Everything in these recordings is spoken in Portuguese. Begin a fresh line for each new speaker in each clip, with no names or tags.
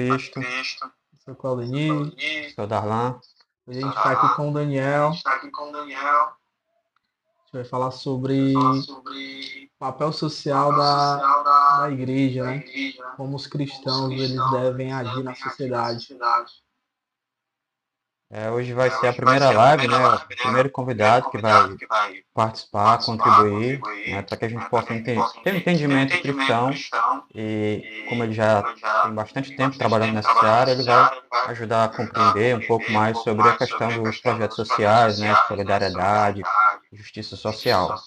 Cristo.
Sou Claudemir.
Sou Darlan.
Hoje a gente está aqui com o Daniel. A gente vai falar sobre o papel social da igreja, né? Como os cristãos eles devem agir na sociedade.
Hoje vai ser a primeira live, né? O primeiro convidado que vai participar, contribuir, né? Para que a gente possa ter um entendimento cristão. E como ele já tem bastante tempo trabalhando nessa área, ele vai ajudar a compreender um pouco mais sobre a questão dos projetos sociais, né? Solidariedade, justiça social.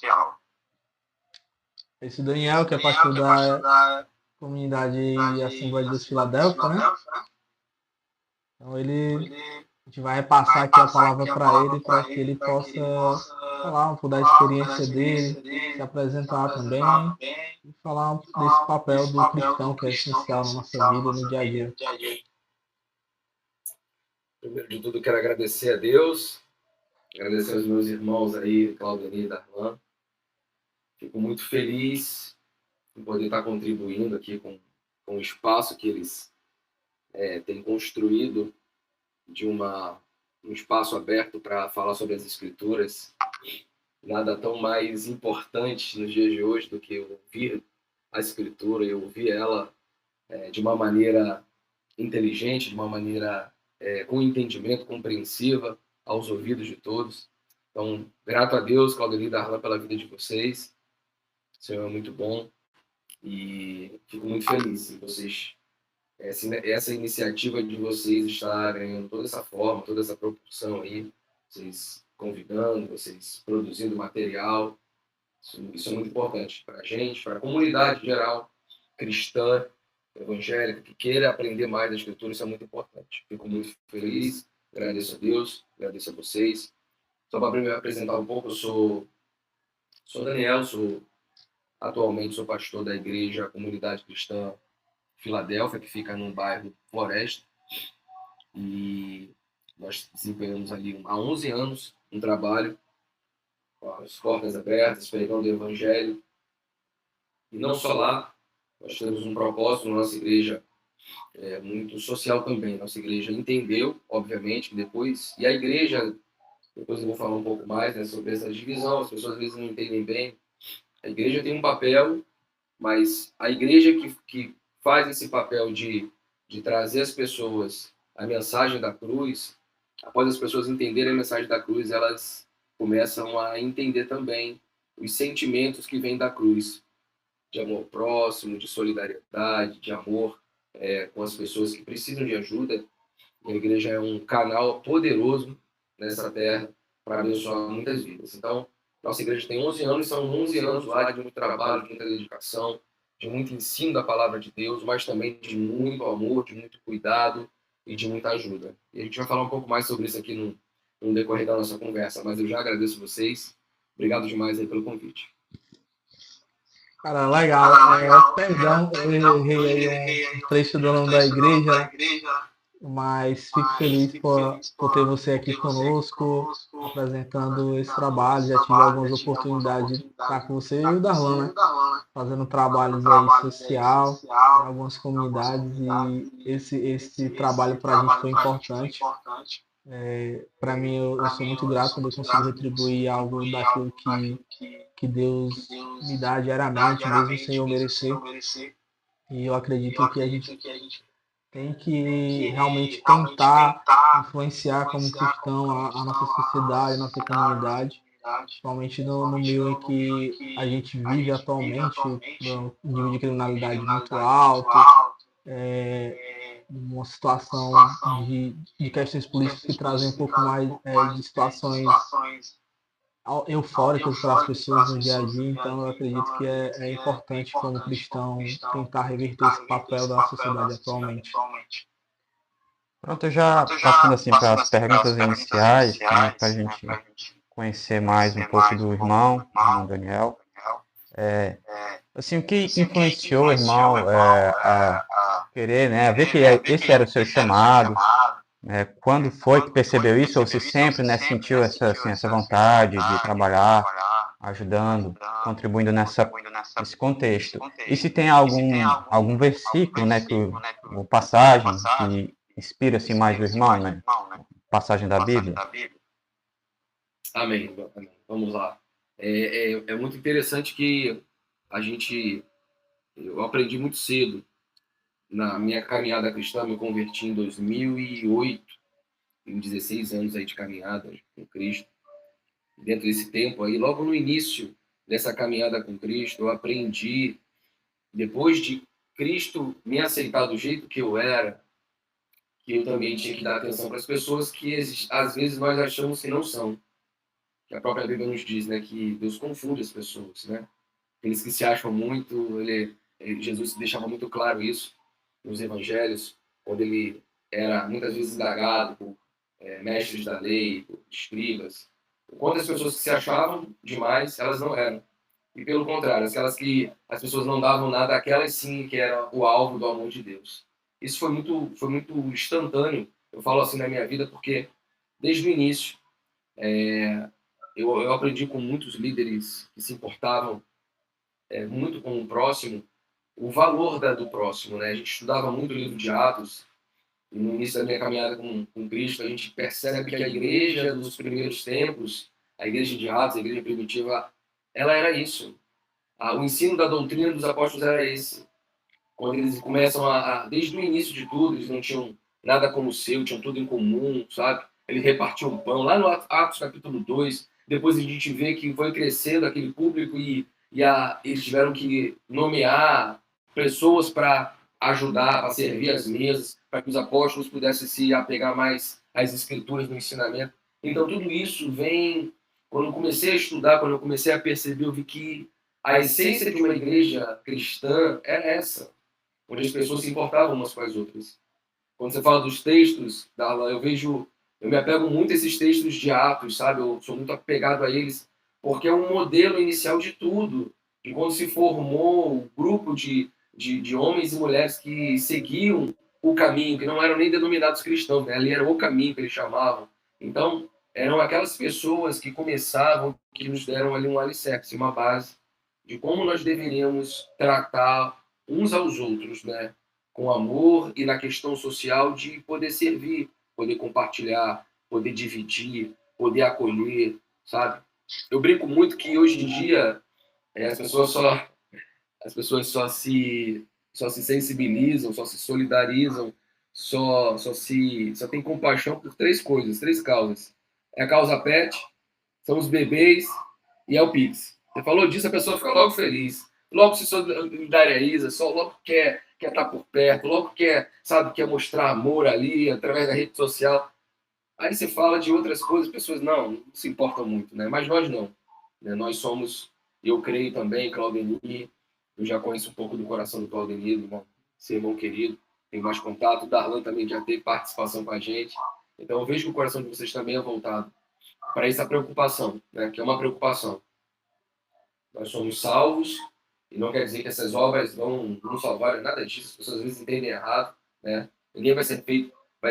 Esse Daniel, que é pastor da comunidade Assembleia de Deus Filadélfia, né? Então a gente vai passar aqui a palavra para que ele possa falar um pouco da experiência dele, se apresentar também e falar desse papel do cristão que é essencial na nossa vida, no dia a dia.
Primeiro de tudo, quero agradecer a Deus, agradecer aos meus irmãos aí, Claudemir e Darlan. Fico muito feliz em poder estar contribuindo aqui com o espaço que eles têm construído de um espaço aberto para falar sobre as Escrituras. Nada tão mais importante nos dias de hoje do que ouvir a Escritura e ouvir ela de uma maneira inteligente, de uma maneira com entendimento, compreensiva aos ouvidos de todos. Então, grato a Deus, Claudemir e Darlan, pela vida de vocês. O Senhor é muito bom e fico muito feliz em vocês. Essa iniciativa de vocês estar ganhando toda essa forma, toda essa proporção aí, vocês convidando, vocês produzindo material, isso é muito importante para a gente, para a comunidade geral, cristã, evangélica, que queira aprender mais da Escritura, isso é muito importante. Fico muito feliz, agradeço a Deus, agradeço a vocês. Só para me apresentar um pouco, eu sou Daniel, atualmente sou pastor da igreja Comunidade Cristã Filadélfia, que fica no bairro Floresta, e nós desempenhamos ali há 11 anos um trabalho com as portas abertas, pregando o evangelho, e não só lá, nós temos um propósito na nossa igreja muito social também. Nossa igreja entendeu, obviamente, que depois eu vou falar um pouco mais, né, sobre essa divisão, as pessoas às vezes não entendem bem. A igreja tem um papel, mas a igreja que faz esse papel de trazer às pessoas a mensagem da cruz, após as pessoas entenderem a mensagem da cruz, elas começam a entender também os sentimentos que vêm da cruz, de amor próximo, de solidariedade, de amor com as pessoas que precisam de ajuda. E a igreja é um canal poderoso nessa terra para abençoar muitas vidas. Então, nossa igreja tem 11 anos, são 11 anos lá de muito trabalho, de muita dedicação, de muito ensino da palavra de Deus, mas também de muito amor, de muito cuidado e de muita ajuda. E a gente vai falar um pouco mais sobre isso aqui no decorrer da nossa conversa, mas eu já agradeço vocês. Obrigado demais aí pelo convite.
Cara, legal. Perdão, eu errei aí um trecho do nome da igreja, mas fico feliz por ter você aqui conosco, apresentando esse trabalho. Já tive algumas oportunidades de estar com você e o Darlan, né? Fazendo trabalhos aí social em algumas comunidades, e esse trabalho para a gente foi importante. Para mim, eu sou muito grato quando eu consigo retribuir algo daquilo que Deus me dá diariamente, mesmo sem eu merecer. E eu acredito que a gente tem que realmente tentar influenciar como cristão a nossa sociedade, a nossa comunidade, principalmente no meio em que a gente vive atualmente, no nível de criminalidade muito alto, uma situação de questões políticas que trazem um pouco mais de situações eufóricas para as pessoas no dia a dia. Então eu acredito que é importante como cristão tentar reverter esse papel da sociedade atualmente.
Pronto, eu já passando assim para as perguntas iniciais, né, para a gente conhecer mais um pouco do irmão Daniel. Assim, o que influenciou o irmão a querer, né, a ver que esse era o seu chamado? Quando foi que percebeu isso? Ou se sempre, né, sentiu essa vontade de trabalhar ajudando, contribuindo nesse contexto. E se tem algum versículo, né, ou passagem que inspira assim, mais o irmão, né? Passagem da Bíblia?
Amém. Vamos lá. É muito interessante que eu aprendi muito cedo na minha caminhada cristã, me converti em 2008, em 16 anos aí de caminhada com Cristo. Dentro desse tempo aí, logo no início dessa caminhada com Cristo, eu aprendi, depois de Cristo me aceitar do jeito que eu era, que eu também tinha que dar atenção para as pessoas que às vezes nós achamos que não são. Que a própria Bíblia nos diz, né, que Deus confunde as pessoas, né? Aqueles que se acham muito, Jesus deixava muito claro isso nos evangelhos, quando ele era muitas vezes indagado por mestres da lei, por escribas. Quantas pessoas que se achavam demais, elas não eram. E pelo contrário, aquelas que as pessoas não davam nada, aquelas sim que era o alvo do amor de Deus. Isso foi muito instantâneo, eu falo assim na minha vida, porque desde o início eu aprendi com muitos líderes que se importavam muito com o próximo, o valor do próximo, né? A gente estudava muito o livro de Atos, e no início da minha caminhada com Cristo, a gente percebe que a igreja dos primeiros tempos, a igreja de Atos, a igreja primitiva, ela era isso. O ensino da doutrina dos apóstolos era esse. Quando eles começam desde o início de tudo, eles não tinham nada como o seu, tinham tudo em comum, sabe? Eles repartiam pão. Lá no Atos capítulo 2, depois a gente vê que foi crescendo aquele público e eles tiveram que nomear pessoas para ajudar, para servir as mesas, para que os apóstolos pudessem se apegar mais às escrituras do ensinamento. Então tudo isso vem, quando eu comecei a estudar, quando eu comecei a perceber, eu vi que a essência de uma igreja cristã é essa, onde as pessoas se importavam umas com as outras. Quando você fala dos textos, eu me apego muito a esses textos de Atos, sabe? Eu sou muito apegado a eles, porque é um modelo inicial de tudo. De quando se formou um grupo de homens e mulheres que seguiam o caminho, que não eram nem denominados cristãos, né? Ali era o caminho que eles chamavam. Então, eram aquelas pessoas que começavam, que nos deram ali um alicerce, uma base de como nós deveríamos tratar uns aos outros, né? Com amor e na questão social de poder servir, poder compartilhar, poder dividir, poder acolher, sabe? Eu brinco muito que hoje em dia as pessoas só se sensibilizam, só se solidarizam, só tem compaixão por três coisas, três causas. É a causa pet, são os bebês e é o Pix. Você falou disso, a pessoa fica logo feliz, logo se solidariza, só logo quer estar por perto, logo quer mostrar amor ali através da rede social. Aí você fala de outras coisas, as pessoas não se importam muito, né? Mas nós não. Né? Nós somos, eu creio também, Claudenir, eu já conheço um pouco do coração do Claudenir, seu irmão querido, tenho mais contato, o Darlan também já teve participação com a gente. Então eu vejo que o coração de vocês também é voltado para essa preocupação, né? Que é uma preocupação. Nós somos salvos, e não quer dizer que essas obras vão nos salvar, nada disso, as pessoas às vezes entendem errado, né? Ninguém vai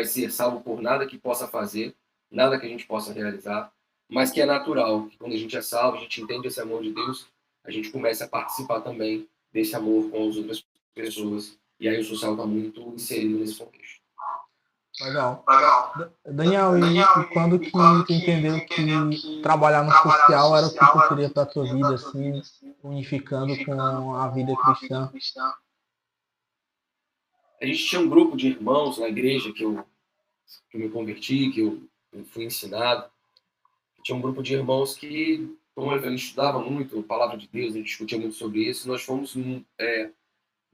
ser salvo por nada que possa fazer, nada que a gente possa realizar, mas que é natural, que quando a gente é salvo, a gente entende esse amor de Deus, a gente começa a participar também desse amor com as outras pessoas, e aí o social está muito inserido nesse contexto.
Legal. Daniel, e quando que tu entendeu que trabalhar no social era o que tu queria para a tua vida, assim, unificando com a vida cristã?
A gente tinha um grupo de irmãos na igreja que eu me converti, que eu fui ensinado. Tinha um grupo de irmãos que, como a gente estudava muito a palavra de Deus, a gente discutia muito sobre isso, nós fomos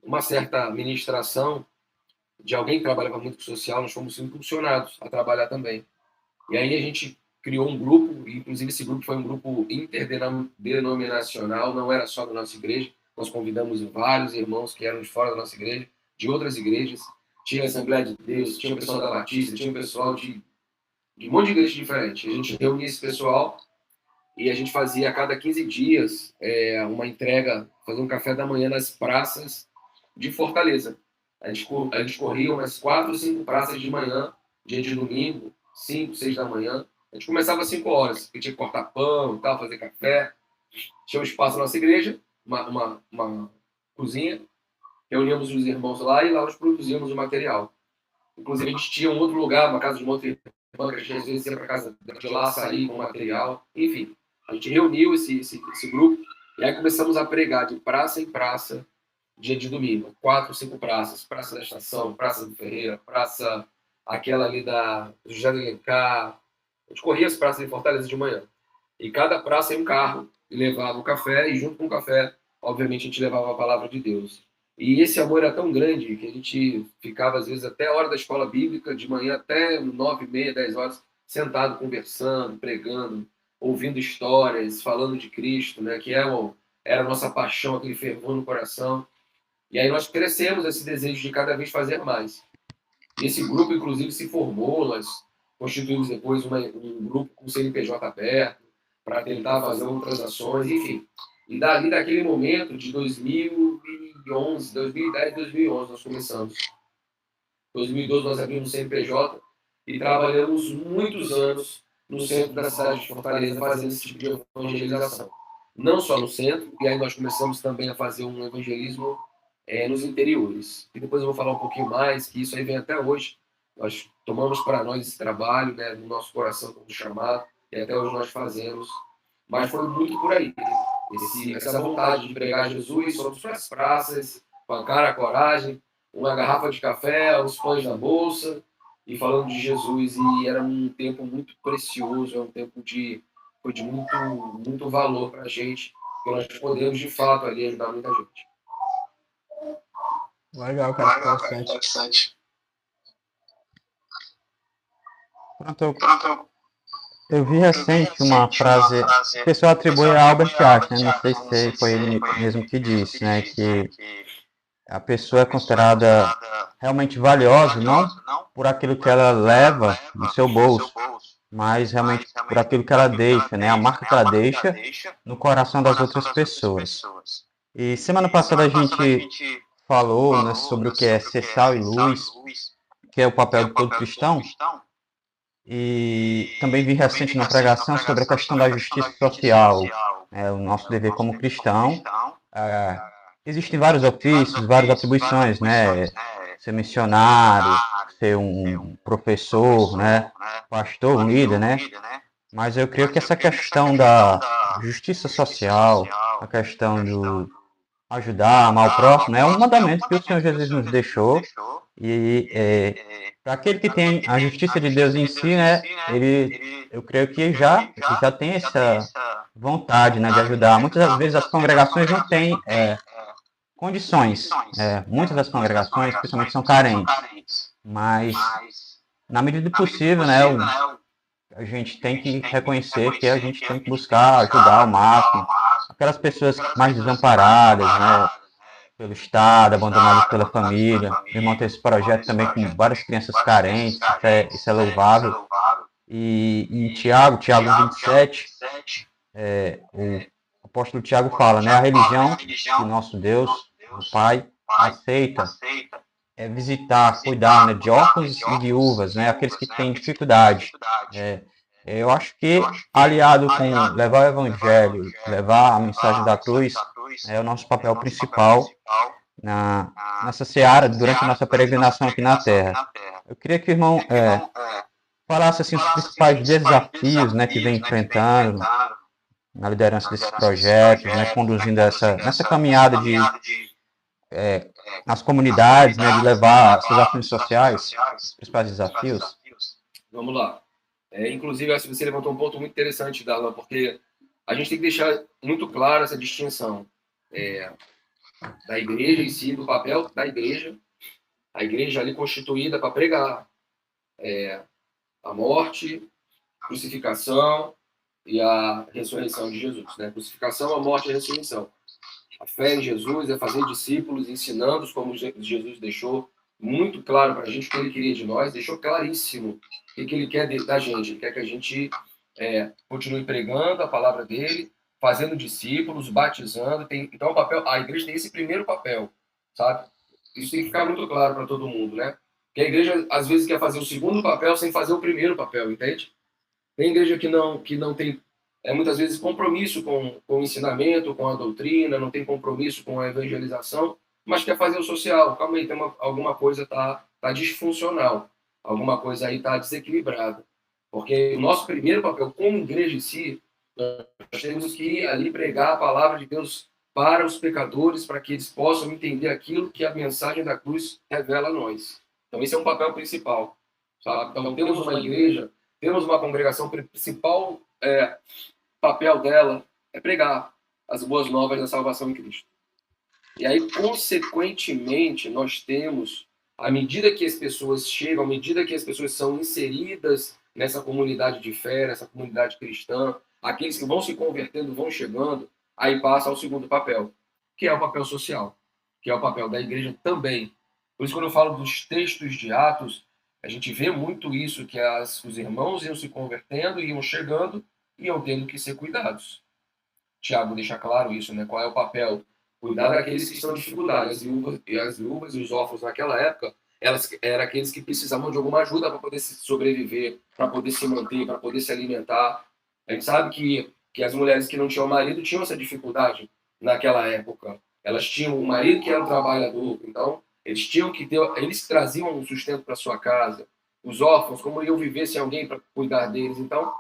uma certa ministração de alguém que trabalhava muito com social, nós fomos impulsionados a trabalhar também. E aí a gente criou um grupo, e inclusive esse grupo foi um grupo interdenominacional, não era só da nossa igreja, nós convidamos vários irmãos que eram de fora da nossa igreja, de outras igrejas, tinha a Assembleia de Deus, tinha o pessoal da Batista, tinha o pessoal de um monte de igrejas diferentes. A gente reunia esse pessoal e a gente fazia a cada 15 dias uma entrega, fazer um café da manhã nas praças de Fortaleza. A gente corria umas 4 ou 5 praças de manhã, dia de domingo, 5, 6 da manhã. A gente começava às 5 horas, porque tinha que cortar pão e tal, fazer café. Tinha um espaço na nossa igreja, uma cozinha, reuníamos os irmãos lá e lá nós produzíamos o material. Inclusive, a gente tinha um outro lugar, uma casa de uma outra irmã, que a gente às vezes ia para casa de lá, sair com material. Enfim, a gente reuniu esse grupo e aí começamos a pregar de praça em praça, dia de domingo. 4, 5 praças. Praça da Estação, Praça do Ferreira, praça aquela ali da José de Alencar. A gente corria as praças em Fortaleza de manhã. E cada praça ia um carro e levava o café, e junto com o café, obviamente, a gente levava a palavra de Deus. E esse amor era tão grande que a gente ficava, às vezes, até a hora da escola bíblica, de manhã até 9h30, 10 horas, sentado, conversando, pregando, ouvindo histórias, falando de Cristo, né, que era a nossa paixão, aquele fervor no coração. E aí nós crescemos esse desejo de cada vez fazer mais. Esse grupo, inclusive, se formou, nós constituímos depois um grupo com o CNPJ aberto, para tentar fazer outras ações, enfim. E dali, daquele momento, de 2011, 2010, 2011, nós começamos. Em 2012, nós abrimos o CNPJ e trabalhamos muitos anos no centro da cidade de Fortaleza, fazendo esse tipo de evangelização. Não só no centro, e aí nós começamos também a fazer um evangelismo nos interiores. E depois eu vou falar um pouquinho mais, que isso aí vem até hoje. Nós tomamos para nós esse trabalho, né, no nosso coração como chamado, e até hoje nós fazemos. Mas foi muito por aí. Essa vontade de pregar Jesus sobre suas praças, com a cara, a coragem, uma garrafa de café, os pães na bolsa, e falando de Jesus. E era um tempo muito precioso, é um tempo de muito valor para a gente, que nós podemos, de fato, ali ajudar muita gente.
Legal, cara, interessante.
Pronto, eu vi recente uma frase, o pessoal atribui a Albert Einstein, né? Não sei se foi ele mesmo que disse, né? Que a pessoa é considerada realmente valiosa, não por aquilo que ela leva no seu bolso, mas realmente por aquilo que ela deixa, né? A marca que ela deixa no coração das outras pessoas. E semana passada a gente falou, né, sobre o que é ser sal e luz, que é o papel de todo cristão. E também vi recente na pregação sobre a questão da justiça social, o nosso dever como cristão. Existem vários ofícios, várias atribuições, né? Ser missionário, ser um professor, né? Pastor, um líder, né? Mas eu creio que essa questão da justiça social, a questão do ajudar, amar o próximo, é um mandamento que o Senhor Jesus nos deixou. E para aquele que tem a justiça de Deus em si, né, eu creio que já tem essa vontade, né, de ajudar. Muitas das vezes as congregações não têm condições. Muitas das congregações, principalmente, são carentes. Mas, na medida do possível, né, a gente tem que reconhecer que a gente tem que buscar ajudar ao máximo aquelas pessoas mais desamparadas, né, pelo Estado, abandonadas pela família. Meu irmão tem esse projeto também com várias crianças carentes, isso é louvável. E em Tiago 27, o apóstolo Tiago fala, né, a religião que o nosso Deus, o Pai, aceita é visitar, cuidar, né, de órfãos e viúvas, né, aqueles que têm dificuldade. Eu acho que, aliado com levar o evangelho, levar a mensagem da cruz, é o nosso papel principal nessa seara durante a nossa peregrinação aqui na Terra. Eu queria que o irmão falasse assim, os principais desafios, né, que vem enfrentando na liderança desses projetos, né, conduzindo nessa caminhada nas comunidades, né, de levar essas ações sociais, os principais desafios.
Vamos lá. Inclusive, acho que você levantou um ponto muito interessante, Darlan, porque a gente tem que deixar muito claro essa distinção da igreja em si, do papel da igreja, a igreja ali constituída para pregar a morte, crucificação e a ressurreição de Jesus, né? Crucificação, a morte e a ressurreição. A fé em Jesus é fazer discípulos, ensinando-os como Jesus deixou muito claro para a gente o que ele queria de nós, deixou claríssimo o que ele quer da gente. Ele quer que a gente continue pregando a palavra dele, fazendo discípulos, batizando. Então, a igreja tem esse primeiro papel, sabe? Isso tem que ficar muito claro para todo mundo, né? Porque a igreja, às vezes, quer fazer o segundo papel sem fazer o primeiro papel, entende? Tem igreja que não tem muitas vezes compromisso com o ensinamento, com a doutrina, não tem compromisso com a evangelização, mas quer fazer o social. Calma aí, alguma coisa tá disfuncional, alguma coisa aí está desequilibrada. Porque o nosso primeiro papel como igreja em si, nós temos que ali pregar a palavra de Deus para os pecadores, para que eles possam entender aquilo que a mensagem da cruz revela a nós. Então esse é um papel principal, sabe? Então temos uma igreja, temos uma congregação, principal papel dela é pregar as boas novas da salvação em Cristo. E aí, consequentemente, nós temos, à medida que as pessoas chegam, à medida que as pessoas são inseridas nessa comunidade de fé, nessa comunidade cristã, aqueles que vão se convertendo, vão chegando, aí passa ao segundo papel, que é o papel social, que é o papel da igreja também. Por isso, quando eu falo dos textos de Atos, a gente vê muito isso, que os irmãos iam se convertendo, iam chegando, iam tendo que ser cuidados. Tiago deixa claro isso, né? Qual é o papel? Cuidar daqueles que estão em dificuldade. As viúvas e os órfãos naquela época, elas eram aqueles que precisavam de alguma ajuda para poder sobreviver, para poder se manter, para poder se alimentar. A gente sabe que as mulheres que não tinham marido tinham essa dificuldade naquela época. Elas tinham um marido que era um trabalhador, então eles tinham que ter, eles traziam um sustento para sua casa. Os órfãos, como iam viver sem alguém para cuidar deles? Então,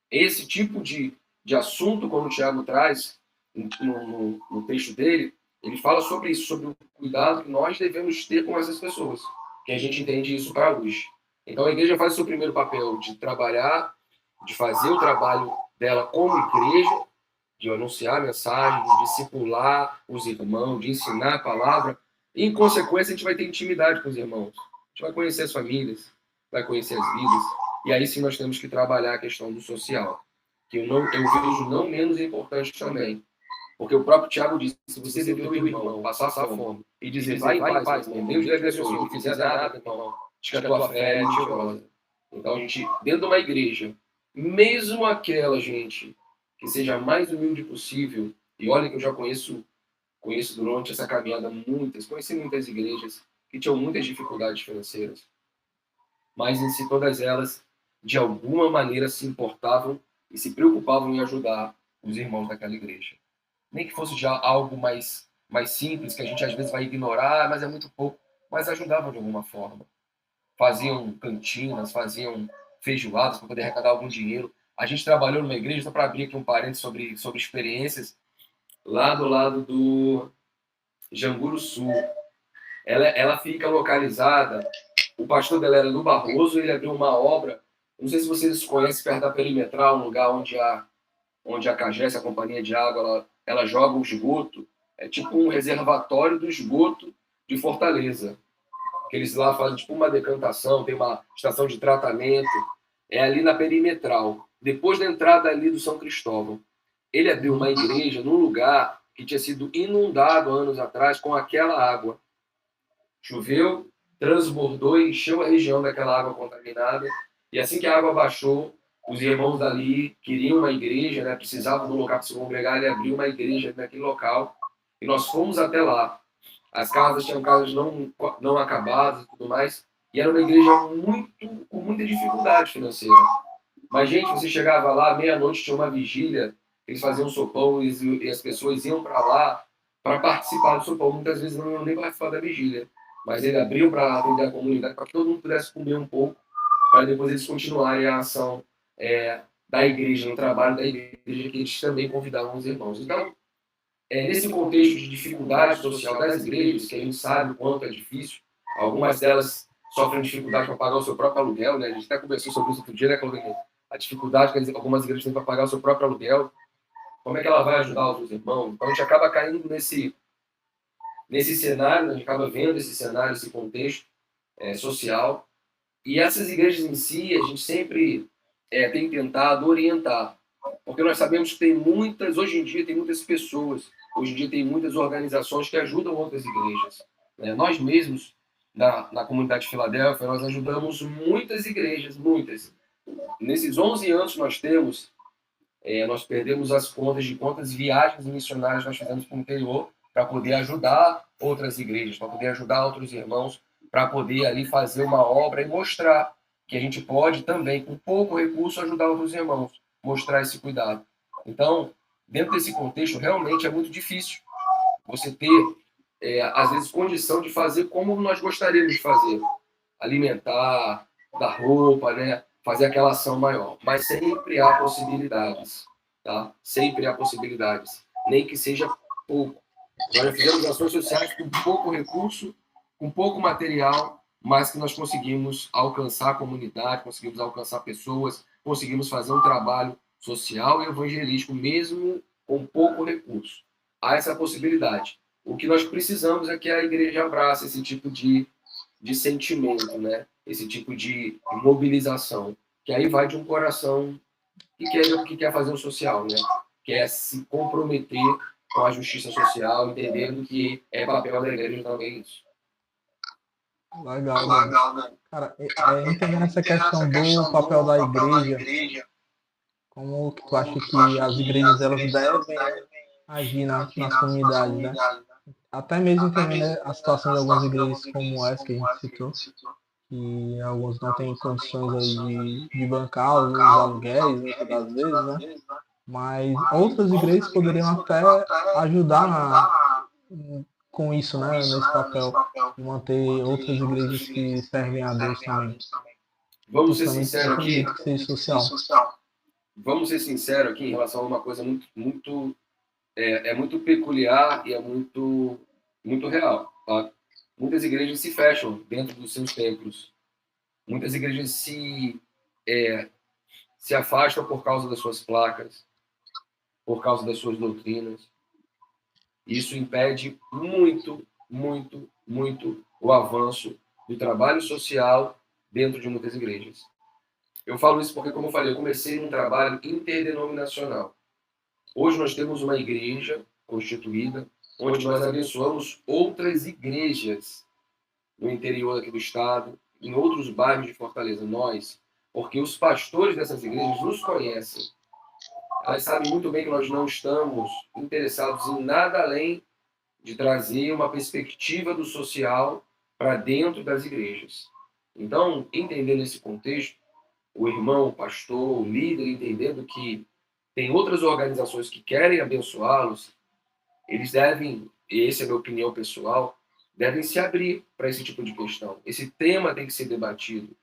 esse tipo de assunto, como o Tiago traz no texto dele, ele fala sobre isso, sobre o cuidado que nós devemos ter com essas pessoas, que a gente entende isso para hoje. Então a igreja faz o seu primeiro papel de trabalhar, de fazer o trabalho dela como igreja, de anunciar a mensagem, de discipular os irmãos, de ensinar a palavra, e em consequência a gente vai ter intimidade com os irmãos, a gente vai conhecer as famílias, vai conhecer as vidas, e aí sim nós temos que trabalhar a questão do social, que eu vejo não menos importante também. Porque o próprio Tiago disse, se você vê o teu irmão passar fome e dizer, vai em paz, irmão, Deus lhe abençoe, não fizer nada, irmão, diz que a tua fé é mentirosa. Então a gente, dentro de uma igreja, mesmo aquela gente que seja a mais humilde possível, e olha que eu já conheço durante essa caminhada conheci muitas igrejas que tinham muitas dificuldades financeiras, mas em si todas elas, de alguma maneira, se importavam e se preocupavam em ajudar os irmãos daquela igreja. Nem que fosse já algo mais simples, que a gente às vezes vai ignorar, mas é muito pouco, mas ajudavam de alguma forma. Faziam cantinas, faziam feijoadas para poder arrecadar algum dinheiro. A gente trabalhou numa igreja, só para abrir aqui um parênteses sobre experiências, lá do lado do Janguru Sul. Ela fica localizada, o pastor dela era do Barroso, ele abriu uma obra, não sei se vocês conhecem, perto da Perimetral, um lugar onde a CAGES, a companhia de água, ela joga o esgoto, é tipo um reservatório do esgoto de Fortaleza. Que eles lá fazem tipo uma decantação, tem uma estação de tratamento, é ali na Perimetral, depois da entrada ali do São Cristóvão. Ele abriu uma igreja num lugar que tinha sido inundado anos atrás com aquela água. Choveu, transbordou e encheu a região daquela água contaminada, e assim que a água baixou, os irmãos dali queriam uma igreja, né, precisavam de um local para se congregar, ele abriu uma igreja naquele local, e nós fomos até lá. As casas tinham casas não acabadas e tudo mais, e era uma igreja com muita dificuldade financeira. Mas, gente, você chegava lá, meia-noite tinha uma vigília, eles faziam sopão e as pessoas iam para lá para participar do sopão. Muitas vezes não iam nem participar da vigília, mas ele abriu para atender a comunidade, para que todo mundo pudesse comer um pouco, para depois eles continuarem a ação da igreja, no trabalho da igreja, que eles também convidavam os irmãos. Então, nesse contexto de dificuldade social das igrejas, que a gente sabe o quanto é difícil, algumas delas sofrem dificuldade para pagar o seu próprio aluguel, né? A gente até conversou sobre isso outro dia, né, Claudinei? A dificuldade que algumas igrejas têm para pagar o seu próprio aluguel, como é que ela vai ajudar os seus irmãos? Então a gente acaba caindo nesse cenário, a gente acaba vendo esse cenário, esse contexto social, e essas igrejas em si, a gente sempre tem tentado orientar, porque nós sabemos que hoje em dia tem muitas pessoas, hoje em dia tem muitas organizações que ajudam outras igrejas. Nós mesmos, na comunidade de Filadélfia, nós ajudamos muitas igrejas, muitas. Nesses 11 anos que nós temos, nós perdemos as contas de quantas viagens missionárias nós fizemos para o interior para poder ajudar outras igrejas, para poder ajudar outros irmãos, para poder ali fazer uma obra e mostrar que a gente pode também, com pouco recurso, ajudar outros irmãos, mostrar esse cuidado. Então, dentro desse contexto, realmente é muito difícil você ter, às vezes, condição de fazer como nós gostaríamos de fazer. Alimentar, dar roupa, né? Fazer aquela ação maior. Mas sempre há possibilidades, tá? Sempre há possibilidades. Nem que seja pouco. Nós já fizemos ações sociais com pouco recurso, com pouco material, mas que nós conseguimos alcançar a comunidade, conseguimos alcançar pessoas, conseguimos fazer um trabalho social e evangelístico, mesmo com pouco recurso. Há essa possibilidade. O que nós precisamos é que a igreja abrace esse tipo de sentimento, né? Esse tipo de mobilização, que aí vai de um coração que quer fazer o social, né? Quer se comprometer com a justiça social, entendendo que é papel da igreja também isso.
Legal, Dani. Cara, entendendo essa questão do papel da igreja, como que tu acha que as igrejas elas devem agir nas comunidades, né? Até mesmo entendendo, né, a situação de algumas igrejas como essa que a gente citou, que alguns não têm condições aí de bancar os aluguéis, muitas das vezes, né? Mas outras igrejas poderiam até ajudar com isso, né? Nesse papel, de manter outras igrejas que servem a Deus também.
Vamos ser
Justamente
sinceros aqui.
que seja social.
Vamos ser sinceros aqui em relação a uma coisa muito peculiar e é muito real. Tá? Muitas igrejas se fecham dentro dos seus templos. Muitas igrejas se afastam por causa das suas placas, por causa das suas doutrinas. Isso impede muito, muito, muito o avanço do trabalho social dentro de muitas igrejas. Eu falo isso porque, como eu falei, eu comecei um trabalho interdenominacional. Hoje nós temos uma igreja constituída, onde nós abençoamos outras igrejas no interior aqui do estado, em outros bairros de Fortaleza. Nós, porque os pastores dessas igrejas nos conhecem. Elas sabem muito bem que nós não estamos interessados em nada além de trazer uma perspectiva do social para dentro das igrejas. Então, entendendo esse contexto, o irmão, o pastor, o líder, entendendo que tem outras organizações que querem abençoá-los, eles devem, e essa é a minha opinião pessoal, devem se abrir para esse tipo de questão. Esse tema tem que ser debatido,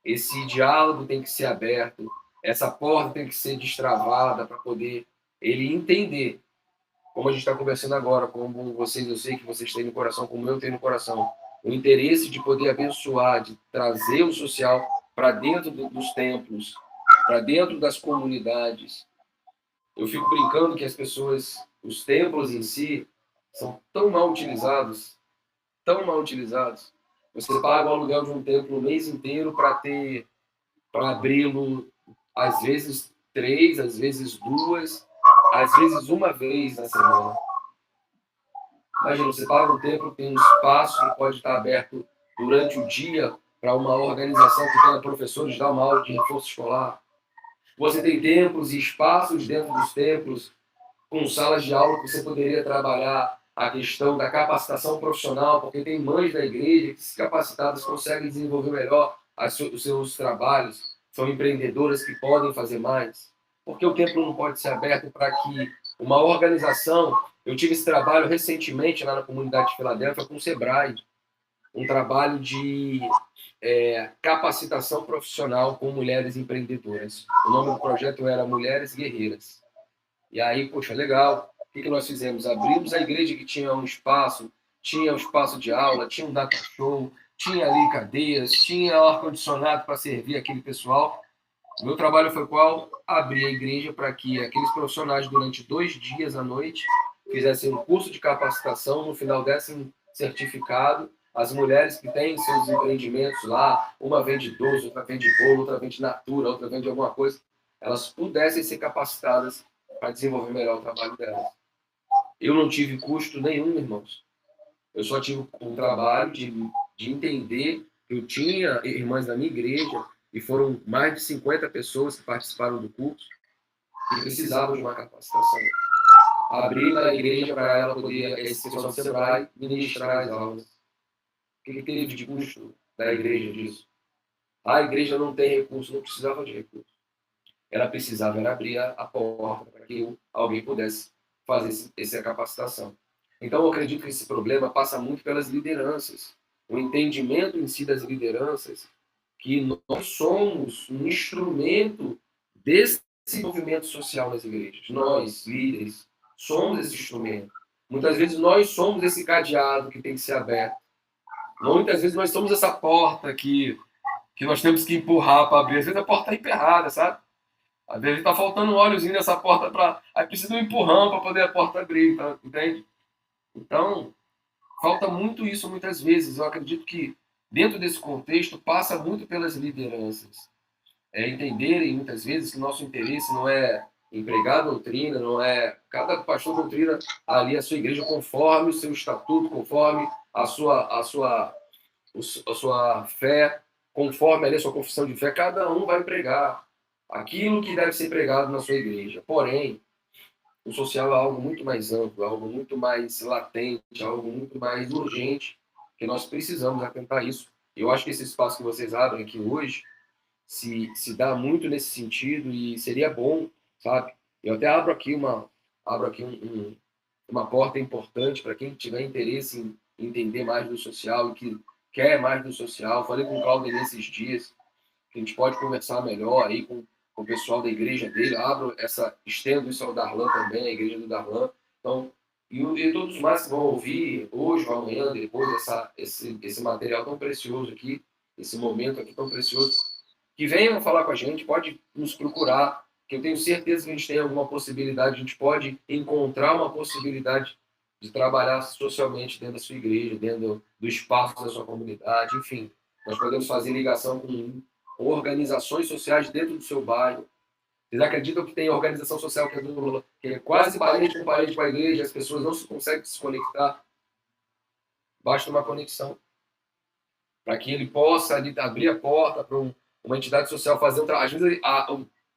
esse diálogo tem que ser aberto, essa porta tem que ser destravada para poder ele entender, como a gente está conversando agora, como vocês, eu sei que vocês têm no coração, como eu tenho no coração, o interesse de poder abençoar, de trazer o social para dentro dos templos, para dentro das comunidades. Eu fico brincando que as pessoas, os templos em si, são tão mal utilizados, tão mal utilizados. Você paga o aluguel de um templo o mês inteiro para abri-lo, às vezes 3, às vezes 2, às vezes uma vez na semana. Imagina, você paga um templo, tem um espaço que pode estar aberto durante o dia para uma organização que tenha professores dar uma aula de reforço escolar. Você tem templos e espaços dentro dos templos com salas de aula que você poderia trabalhar a questão da capacitação profissional, porque tem mães da igreja que, se capacitadas, conseguem desenvolver melhor os seus trabalhos, são empreendedoras que podem fazer mais. Porque o templo não pode ser aberto para que uma organização... Eu tive esse trabalho recentemente lá na comunidade de Filadélfia com o Sebrae, um trabalho de capacitação profissional com mulheres empreendedoras. O nome do projeto era Mulheres Guerreiras. E aí, poxa, legal. O que nós fizemos? Abrimos a igreja que tinha um espaço de aula, tinha um data show, tinha ali cadeiras, tinha ar-condicionado para servir aquele pessoal. O meu trabalho foi qual? Abrir a igreja para que aqueles profissionais, durante 2 dias à noite, fizessem um curso de capacitação, no final dessem certificado. As mulheres que têm seus empreendimentos lá, uma vende doce, outra vende bolo, outra vende natura, outra vende alguma coisa, elas pudessem ser capacitadas para desenvolver melhor o trabalho delas. Eu não tive custo nenhum, irmãos. Eu só tive um trabalho de entender que eu tinha irmãs da minha igreja, e foram mais de 50 pessoas que participaram do curso, que precisavam de uma capacitação. Abri a igreja para ela poder, esse pessoal do Sebrae, ministrar as aulas. O que teve de custo da igreja disso? A igreja não tem recurso, não precisava de recurso. ela precisava era abrir a porta para que alguém pudesse fazer essa capacitação. Então, eu acredito que esse problema passa muito pelas lideranças. O entendimento em si das lideranças, que nós somos um instrumento desse movimento social nas igrejas. Nós, líderes, somos esse instrumento. Muitas vezes nós somos esse cadeado que tem que ser aberto. Muitas vezes nós somos essa porta que nós temos que empurrar para abrir. Às vezes a porta está emperrada, sabe? Às vezes está faltando um óleozinho nessa porta para. Aí precisa de um empurrão para poder a porta abrir, tá? Entende? Então, falta muito isso muitas vezes. Eu acredito que dentro desse contexto passa muito pelas lideranças. Entenderem muitas vezes que nosso interesse não é empregar a doutrina, não é cada pastor doutrina ali a sua igreja conforme o seu estatuto, conforme a sua fé, conforme ali a sua confissão de fé, cada um vai pregar aquilo que deve ser pregado na sua igreja. Porém, o social é algo muito mais amplo, algo muito mais latente, algo muito mais urgente, que nós precisamos atentar isso. Eu acho que esse espaço que vocês abrem aqui hoje se dá muito nesse sentido e seria bom, sabe? Eu até abro aqui uma porta importante para quem tiver interesse em entender mais do social e que quer mais do social. Falei com o Claudio nesses dias, que a gente pode conversar melhor aí com o pessoal da igreja dele. Estendo isso ao Darlan também, a igreja do Darlan. Então, e todos os mais que vão ouvir hoje ou amanhã, depois, esse material tão precioso aqui, esse momento aqui tão precioso, que venham falar com a gente, pode nos procurar, que eu tenho certeza que a gente tem alguma possibilidade, a gente pode encontrar uma possibilidade de trabalhar socialmente dentro da sua igreja, dentro do espaço da sua comunidade, enfim. Nós podemos fazer ligação com organizações sociais dentro do seu bairro. Vocês acreditam que tem organização social que é quase parede com a igreja, as pessoas não conseguem se conectar? Basta uma conexão para que ele possa ali, abrir a porta para uma entidade social fazer um trabalho. Às vezes a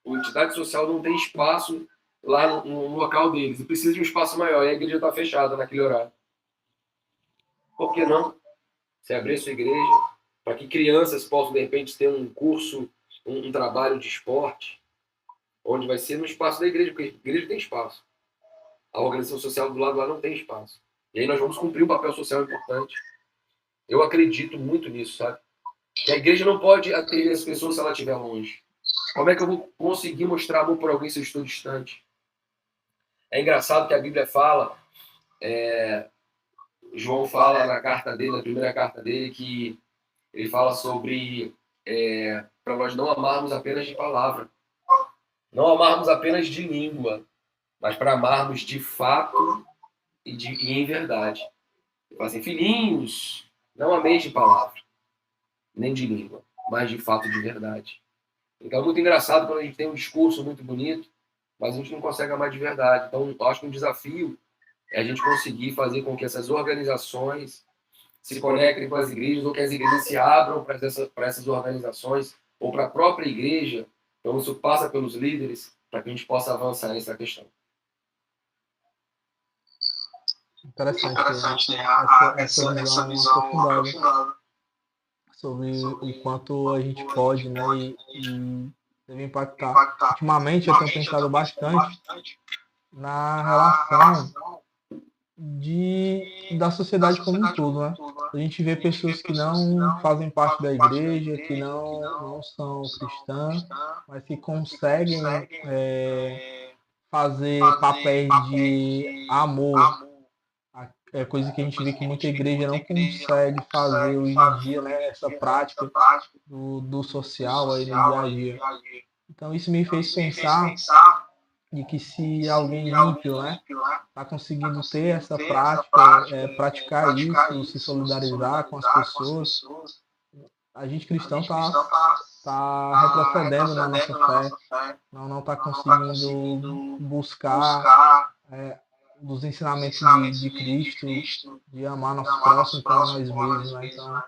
entidade social não tem espaço lá no local deles e precisa de um espaço maior e a igreja está fechada naquele horário. Por que não? Você abrir sua igreja para que crianças possam, de repente, ter um curso, um trabalho de esporte, onde vai ser no espaço da igreja, porque a igreja tem espaço. A organização social do lado lá não tem espaço. E aí nós vamos cumprir um papel social importante. Eu acredito muito nisso, sabe? Que a igreja não pode atender as pessoas se ela estiver longe. Como é que eu vou conseguir mostrar amor por alguém se eu estou distante? É engraçado que a Bíblia fala, João fala na carta dele, na primeira carta dele, que ele fala sobre para nós não amarmos apenas de palavra, não amarmos apenas de língua, mas para amarmos de fato e em verdade. Ele fala assim, filhinhos, não ameis de palavra, nem de língua, mas de fato e de verdade. Então é muito engraçado quando a gente tem um discurso muito bonito, mas a gente não consegue amar de verdade. Então eu acho que um desafio é a gente conseguir fazer com que essas organizações se conectem com as igrejas, ou que as igrejas se abram para essas organizações, ou para a própria igreja. Então isso passa pelos líderes, para que a gente possa avançar nessa questão.
Interessante essa visão aprofundada sobre o quanto a gente pode, né, e deve impactar. Ultimamente eu tenho pensado bastante na relação da sociedade como um todo, né? A gente vê pessoas que não fazem parte da igreja, que não são cristãs, mas que conseguem fazer papéis de amor. É coisa que a gente vê que muita igreja não consegue fazer hoje em dia, né? Essa prática do social aí no dia a dia. Então isso me fez pensar de que se alguém ímpio, né, está conseguindo ter essa prática, praticar isso, se solidarizar com as pessoas, a gente cristão tá retrocedendo na nossa fé, não está conseguindo buscar dos ensinamentos de Cristo, de amar nosso próximo como nós mesmos, né? Então,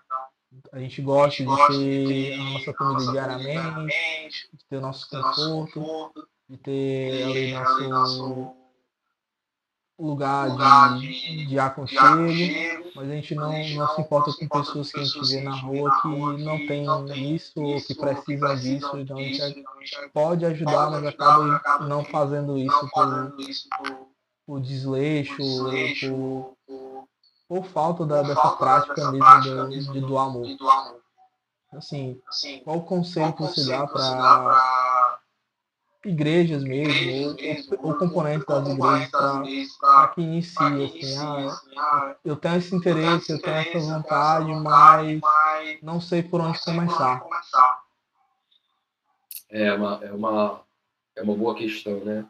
a gente gosta de ter a nossa comida diariamente, de ter o nosso conforto, de ter ali lugar de aconchego, mas a gente não se importa com pessoas que a gente vê na rua que não tem isso ou que precisam disso, então a gente pode ajudar, mas acaba não fazendo isso por desleixo ou por falta dessa prática mesmo do amor. Assim, qual o conselho que você dá para igrejas mesmo, ou componentes das igrejas para que inicie assim, eu tenho esse interesse, eu tenho essa vontade, mas não sei por onde começar.
É uma boa questão, né?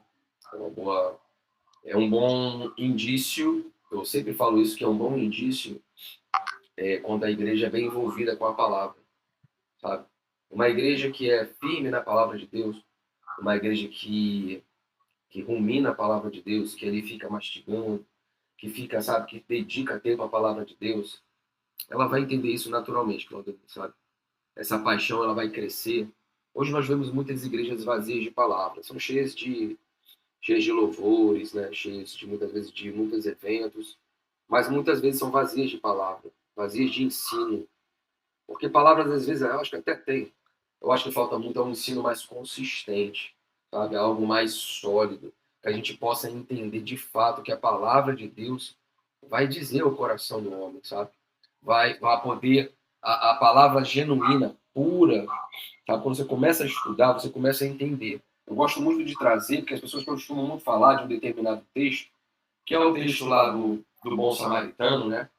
É um bom indício, eu sempre falo isso, que é um bom indício quando a igreja é bem envolvida com a palavra, sabe? Uma igreja que é firme na palavra de Deus, uma igreja que rumina a palavra de Deus, que ali fica mastigando, que fica, sabe, que dedica tempo à palavra de Deus, ela vai entender isso naturalmente, Claudio, sabe? Essa paixão, ela vai crescer. Hoje nós vemos muitas igrejas vazias de palavras, são cheias de louvores, né? Cheias de muitas vezes de muitos eventos, mas muitas vezes são vazias de palavra, vazias de ensino. Porque palavras, às vezes, eu acho que até tem. Eu acho que falta muito um ensino mais consistente, sabe? Algo mais sólido, que a gente possa entender de fato que a palavra de Deus vai dizer ao coração do homem, sabe? Vai poder, a palavra genuína, pura, sabe? Quando você começa a estudar, você começa a entender. Eu gosto muito de trazer, porque as pessoas costumam muito falar de um determinado texto, que é o texto lá do Bom Samaritano, né?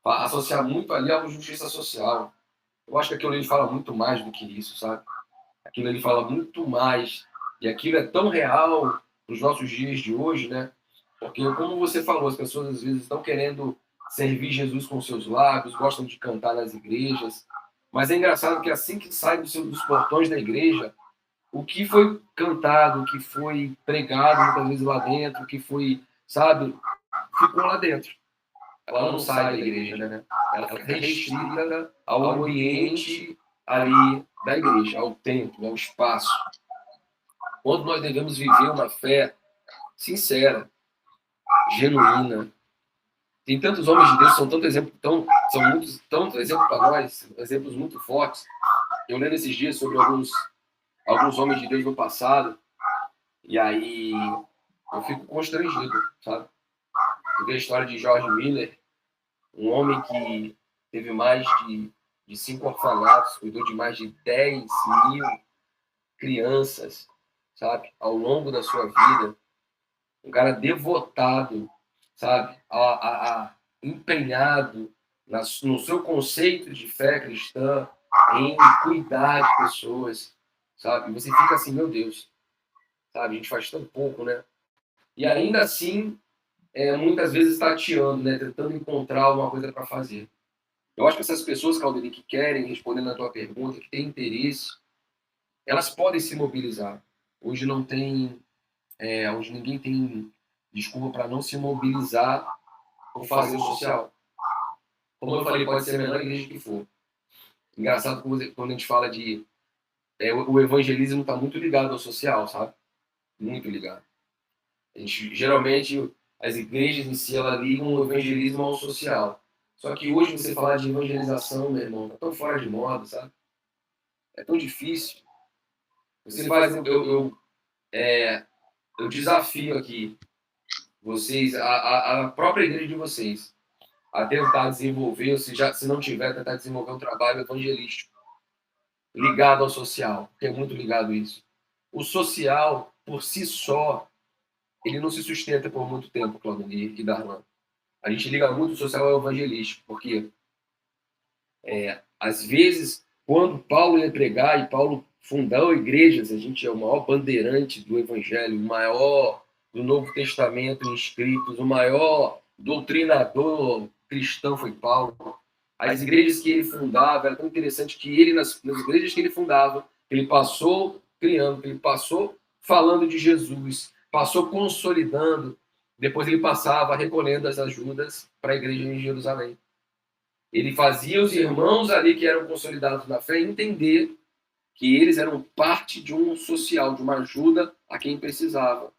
Associar muito ali à justiça social. Eu acho que aquilo ele fala muito mais do que isso, sabe? Aquilo ele fala muito mais. E aquilo é tão real nos nossos dias de hoje, né? Porque, como você falou, as pessoas às vezes estão querendo servir Jesus com seus lábios, gostam de cantar nas igrejas. Mas é engraçado que assim que sai dos portões da igreja, o que foi cantado, o que foi pregado muitas vezes lá dentro, o que foi, sabe, ficou lá dentro. Ela não sai da igreja, né? Ela fica restrita ao ambiente ali da igreja, ao templo, ao espaço. Quando nós devemos viver uma fé sincera, genuína. Tem tantos homens de Deus que são tanto exemplo, tanto exemplo para nós, exemplos muito fortes. Eu lendo esses dias sobre alguns homens de Deus no passado, e aí eu fico constrangido, sabe? Eu vi a história de George Miller, um homem que teve mais de 5 orfanatos, cuidou de mais de 10 mil crianças, sabe? Ao longo da sua vida. Um cara devotado, sabe? Empenhado no seu conceito de fé cristã, em cuidar de pessoas, sabe? E você fica assim, meu Deus, sabe? A gente faz tão pouco, né? E ainda assim, muitas vezes tateando, né? Tentando encontrar alguma coisa para fazer. Eu acho que essas pessoas, Claudine, que querem, respondendo a tua pergunta, que têm interesse, elas podem se mobilizar. Hoje não tem... hoje ninguém tem desculpa para não se mobilizar por fazer o social. Como eu falei, pode ser a menor igreja que for. Engraçado quando a gente fala de... o evangelismo está muito ligado ao social, sabe? Muito ligado. Geralmente, as igrejas em si, elas ligam o evangelismo ao social. Só que hoje você falar de evangelização, meu irmão, tá tão fora de moda, sabe? É tão difícil. Você faz... Eu desafio aqui vocês, a própria igreja de vocês, a tentar desenvolver, ou se não tiver, tentar desenvolver um trabalho evangelístico ligado ao social, porque é muito ligado isso. O social, por si só, ele não se sustenta por muito tempo, Claudine e Darlan. A gente liga muito o social ao evangelístico, porque às vezes, quando Paulo ia pregar e Paulo fundou igrejas, a gente é o maior bandeirante do evangelho, o maior do Novo Testamento em escritos, o maior doutrinador cristão foi Paulo. As igrejas que ele fundava, era tão interessante que ele, nas igrejas que ele fundava, ele passou criando, ele passou falando de Jesus, passou consolidando, depois ele passava recolhendo as ajudas para a igreja em Jerusalém. Ele fazia os irmãos ali que eram consolidados na fé entender que eles eram parte de um social, de uma ajuda a quem precisava.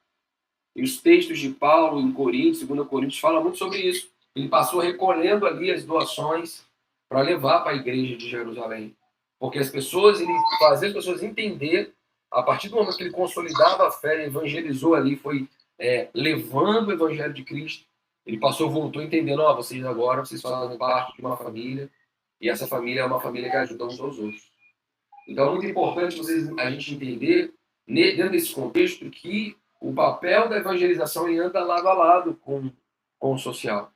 E os textos de Paulo em Coríntios, 2 Coríntios, falam muito sobre isso. Ele passou recolhendo ali as doações para levar para a igreja de Jerusalém. Porque as pessoas, ele fazia as pessoas entender, a partir do momento que ele consolidava a fé, evangelizou ali, foi levando o evangelho de Cristo, ele passou, voltou entendendo, vocês agora, vocês fazem parte de uma família, e essa família é uma família que ajuda uns aos outros. Então é muito importante a gente entender, dentro desse contexto, que o papel da evangelização anda lado a lado com o social.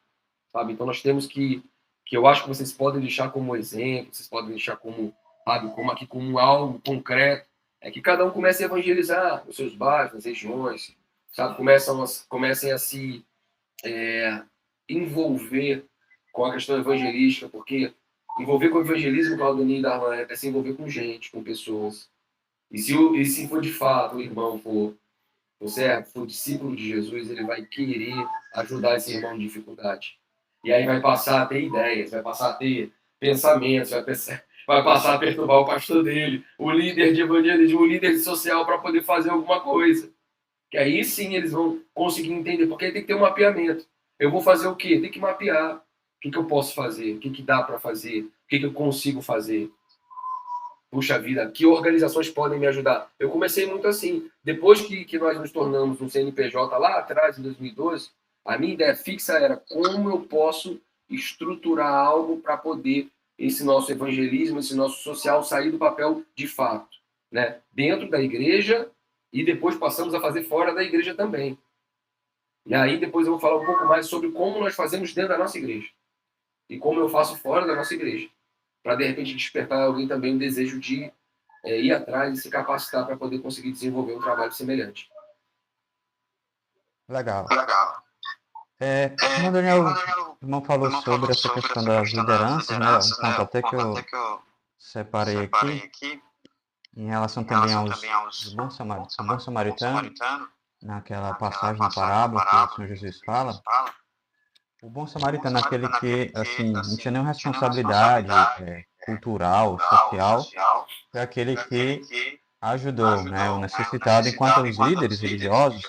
Sabe? Então nós temos que eu acho que vocês podem deixar como exemplo, vocês podem deixar como, sabe, como algo concreto, é que cada um comece a evangelizar nos seus bairros, nas regiões, sabe? Comecem a se envolver com a questão evangelística, porque envolver com o evangelismo, Claudemir e Darlan, é se envolver com gente, com pessoas. E se for de fato o irmão for discípulo de Jesus, ele vai querer ajudar esse irmão em dificuldade. E aí vai passar a ter ideias, vai passar a ter pensamentos, vai passar a perturbar o pastor dele, o líder de evangelismo, o líder social, para poder fazer alguma coisa. Que aí sim eles vão conseguir entender, porque tem que ter um mapeamento. Eu vou fazer o quê? Tem que mapear. O que eu posso fazer? O que dá para fazer? O que eu consigo fazer? Puxa vida, que organizações podem me ajudar? Eu comecei muito assim. Depois que nós nos tornamos um CNPJ lá atrás, em 2012, a minha ideia fixa era como eu posso estruturar algo para poder esse nosso evangelismo, esse nosso social sair do papel de fato, né? Dentro da igreja, e depois passamos a fazer fora da igreja também. E aí depois eu vou falar um pouco mais sobre como nós fazemos dentro da nossa igreja e como eu faço fora da nossa igreja, para de repente despertar alguém também o desejo de ir atrás e se capacitar para poder conseguir desenvolver um trabalho semelhante.
Legal. Como o Daniel, o irmão falou sobre essa questão das lideranças, né? Um ponto até que eu separei aqui, em relação também aos do bom samaritano, naquela passagem na parábola que o Senhor Jesus fala. O bom samaritano é aquele que, assim, não tinha nenhuma responsabilidade cultural, social, foi aquele que ajudou, né, o necessitado, enquanto os líderes religiosos,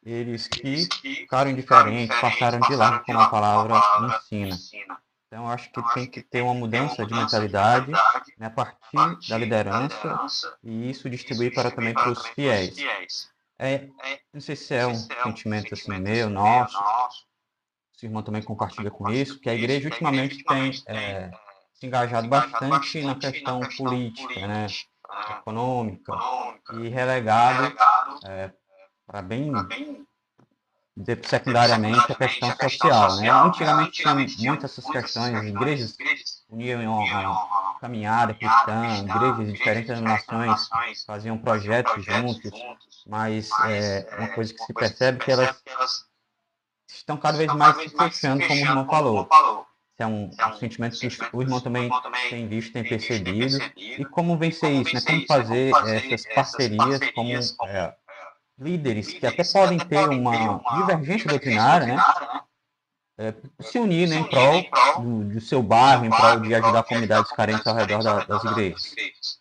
eles que ficaram indiferentes, passaram de largo, como a palavra ensina. Então, eu acho que tem que ter uma mudança de mentalidade, né, a partir da liderança, e isso distribuir também para os fiéis. Não sei se é um sentimento assim meu, nosso, o irmão também compartilha com isso, que a igreja ultimamente tem se engajado bastante na questão política, né, econômica, e relegado para bem secundariamente a questão social, né? Antigamente tinha muitas essas questões, as igrejas uniam a caminhada cristã, igrejas de diferentes denominações faziam projetos juntos, mas uma coisa que se percebe é que elas estão cada vez mais se fechando, como o irmão falou. É um sentimento que o irmão também tem visto, tem percebido. E como vencer isso, né? Como fazer essas parcerias como líderes que até podem ter uma divergência doutrinária, né? Se unir, né, em prol do seu bairro, em prol de ajudar comunidades carentes ao redor das igrejas.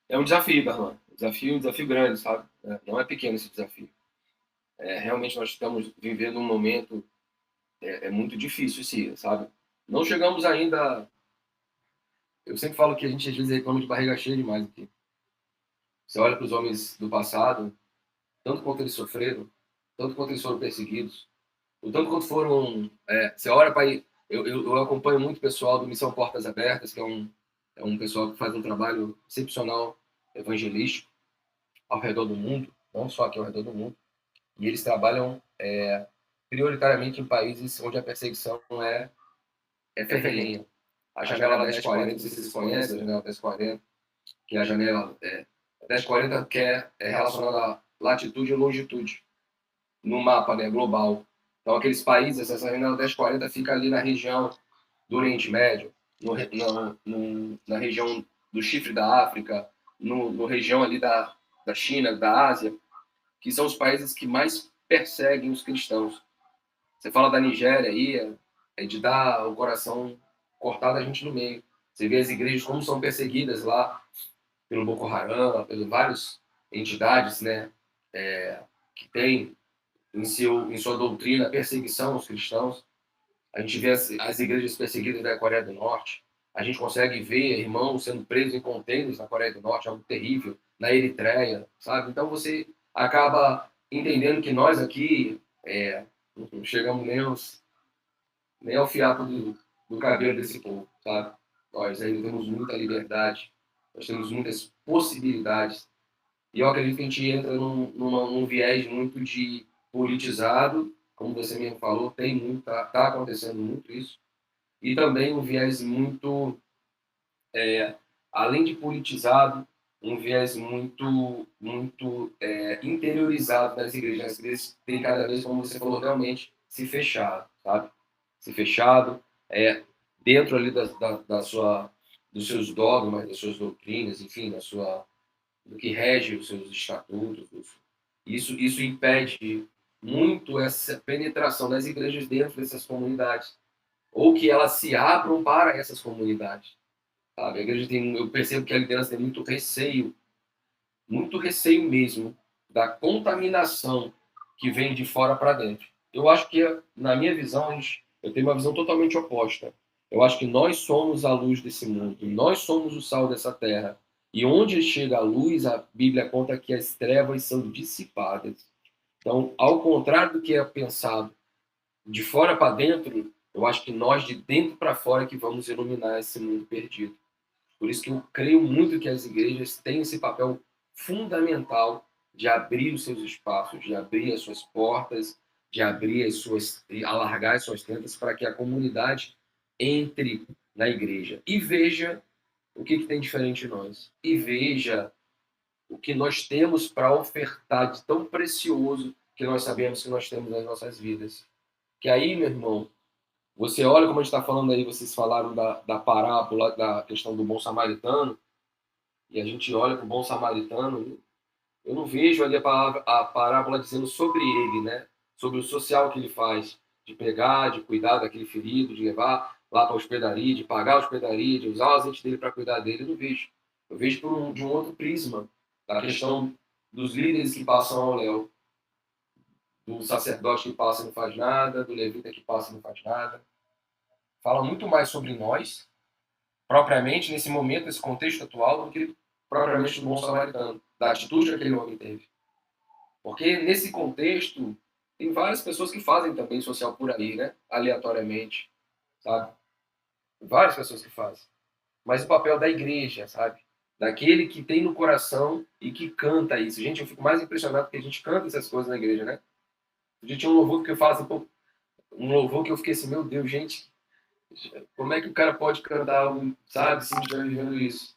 É um desafio, Darlan. Um desafio grande, sabe? Não é pequeno esse desafio. Realmente nós estamos vivendo um momento muito difícil, sim, sabe? Não chegamos ainda... Eu sempre falo que a gente às vezes reclama de barriga cheia demais aqui. Você olha para os homens do passado, tanto quanto eles sofreram, tanto quanto eles foram perseguidos, o tanto quanto foram... você olha para... Eu acompanho muito o pessoal do Missão Portas Abertas, que é um pessoal que faz um trabalho excepcional, evangelístico, ao redor do mundo, não só aqui ao redor do mundo. E eles trabalham prioritariamente em países onde a perseguição é ferrenha. A janela 1040, não sei se vocês conhecem, a janela 1040, que é a janela 1040 que é relacionada à latitude e longitude no mapa, né, global. Então, aqueles países, essa janela 1040 fica ali na região do Oriente Médio, na região do Chifre da África, na região ali da China, da Ásia, que são os países que mais perseguem os cristãos. Você fala da Nigéria aí, é de dar o coração cortado a gente no meio. Você vê as igrejas como são perseguidas lá pelo Boko Haram, pelas várias entidades, né, que tem em sua doutrina perseguição aos cristãos. A gente vê as igrejas perseguidas da Coreia do Norte. A gente consegue ver irmãos sendo presos em contêineres na Coreia do Norte, algo terrível, na Eritreia, sabe? Então você acaba entendendo que nós aqui não chegamos nem ao fiapo do cabelo desse povo, sabe? Nós ainda temos muita liberdade, nós temos muitas possibilidades. E eu acredito que a gente entra num viés muito de politizado, como você mesmo falou, tá acontecendo muito isso. E também um viés muito, além de politizado, um viés muito interiorizado das igrejas. As igrejas têm cada vez, como você falou, realmente se fechado, sabe? Se fechado, dentro ali dos seus dogmas, das suas doutrinas, enfim, do que rege os seus estatutos. Isso impede muito essa penetração das igrejas dentro dessas comunidades, ou que elas se abram para essas comunidades. Sabe? A igreja eu percebo que a liderança tem muito receio mesmo, da contaminação que vem de fora para dentro. Eu acho que, na minha visão, eu tenho uma visão totalmente oposta. Eu acho que nós somos a luz desse mundo, nós somos o sal dessa terra. E onde chega a luz, a Bíblia conta que as trevas são dissipadas. Então, ao contrário do que é pensado de fora para dentro, eu acho que nós de dentro para fora que vamos iluminar esse mundo perdido. Por isso que eu creio muito que as igrejas têm esse papel fundamental de abrir os seus espaços, de abrir as suas portas, de alargar as suas tendas para que a comunidade entre na igreja e veja o que tem diferente em nós. E veja o que nós temos para ofertar de tão precioso que nós sabemos que nós temos nas nossas vidas. Que aí, meu irmão, você olha como a gente está falando aí, vocês falaram da parábola, da questão do bom samaritano, e a gente olha para o bom samaritano, eu não vejo ali a parábola dizendo sobre ele, né? Sobre o social que ele faz, de pegar, de cuidar daquele ferido, de levar lá para a hospedaria, de pagar a hospedaria, de usar o azeite dele para cuidar dele, eu não vejo. Eu vejo de um outro prisma, da questão dos líderes que passam ao léu, do sacerdote que passa e não faz nada, do levita que passa e não faz nada. Fala muito mais sobre nós, propriamente, nesse momento, nesse contexto atual, do que propriamente do bom samaritano, da atitude que aquele homem teve. Porque nesse contexto, tem várias pessoas que fazem também social por aí, né? Aleatoriamente, sabe? Várias pessoas que fazem. Mas o papel da igreja, sabe? Daquele que tem no coração e que canta isso. Gente, eu fico mais impressionado porque a gente canta essas coisas na igreja, né? A gente tinha um louvor que eu falo assim, pô, um louvor que eu fiquei assim, meu Deus, gente, como é que o cara pode cantar algo, sabe, assim, já vivendo isso?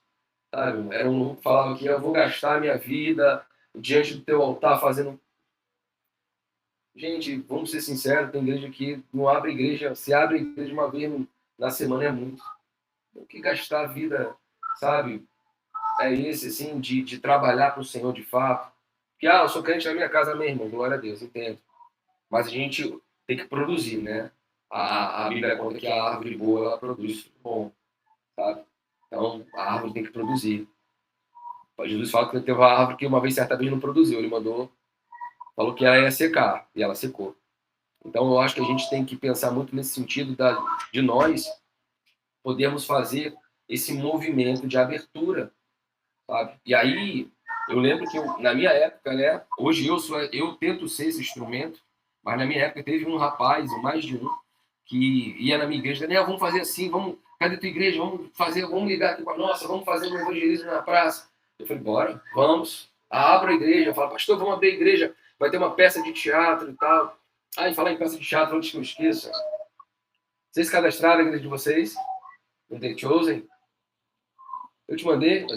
Sabe? Era um louvor que falava que eu vou gastar a minha vida diante do teu altar fazendo. Gente, vamos ser sinceros, tem igreja que não abre igreja, se abre a igreja uma vez na semana é muito. O que gastar a vida, sabe? É esse, assim, de trabalhar para o Senhor de fato. Que, eu sou crente na minha casa mesmo, glória a Deus, entendo. Mas a gente tem que produzir, né? A Bíblia conta que a árvore boa, ela produz tudo bom, sabe? Então, a árvore tem que produzir. Jesus fala que teve uma árvore que uma vez, certa vez, não produziu. Ele falou que ela ia secar, e ela secou. Então, eu acho que a gente tem que pensar muito nesse sentido de nós podermos fazer esse movimento de abertura, sabe? E aí, eu lembro que na minha época, né? Hoje eu tento ser esse instrumento, mas na minha época teve um rapaz, ou mais de um, que ia na minha igreja, Daniel, vamos fazer assim, cadê tua igreja? Vamos ligar aqui com a nossa, vamos fazer um evangelismo na praça. Eu falei, bora, vamos. Abra a igreja. Eu falo, pastor, vamos abrir a igreja, vai ter uma peça de teatro e tal. E falar em peça de teatro, antes que eu esqueça. Vocês se cadastraram na igreja de vocês? No The Chosen? Eu te mandei?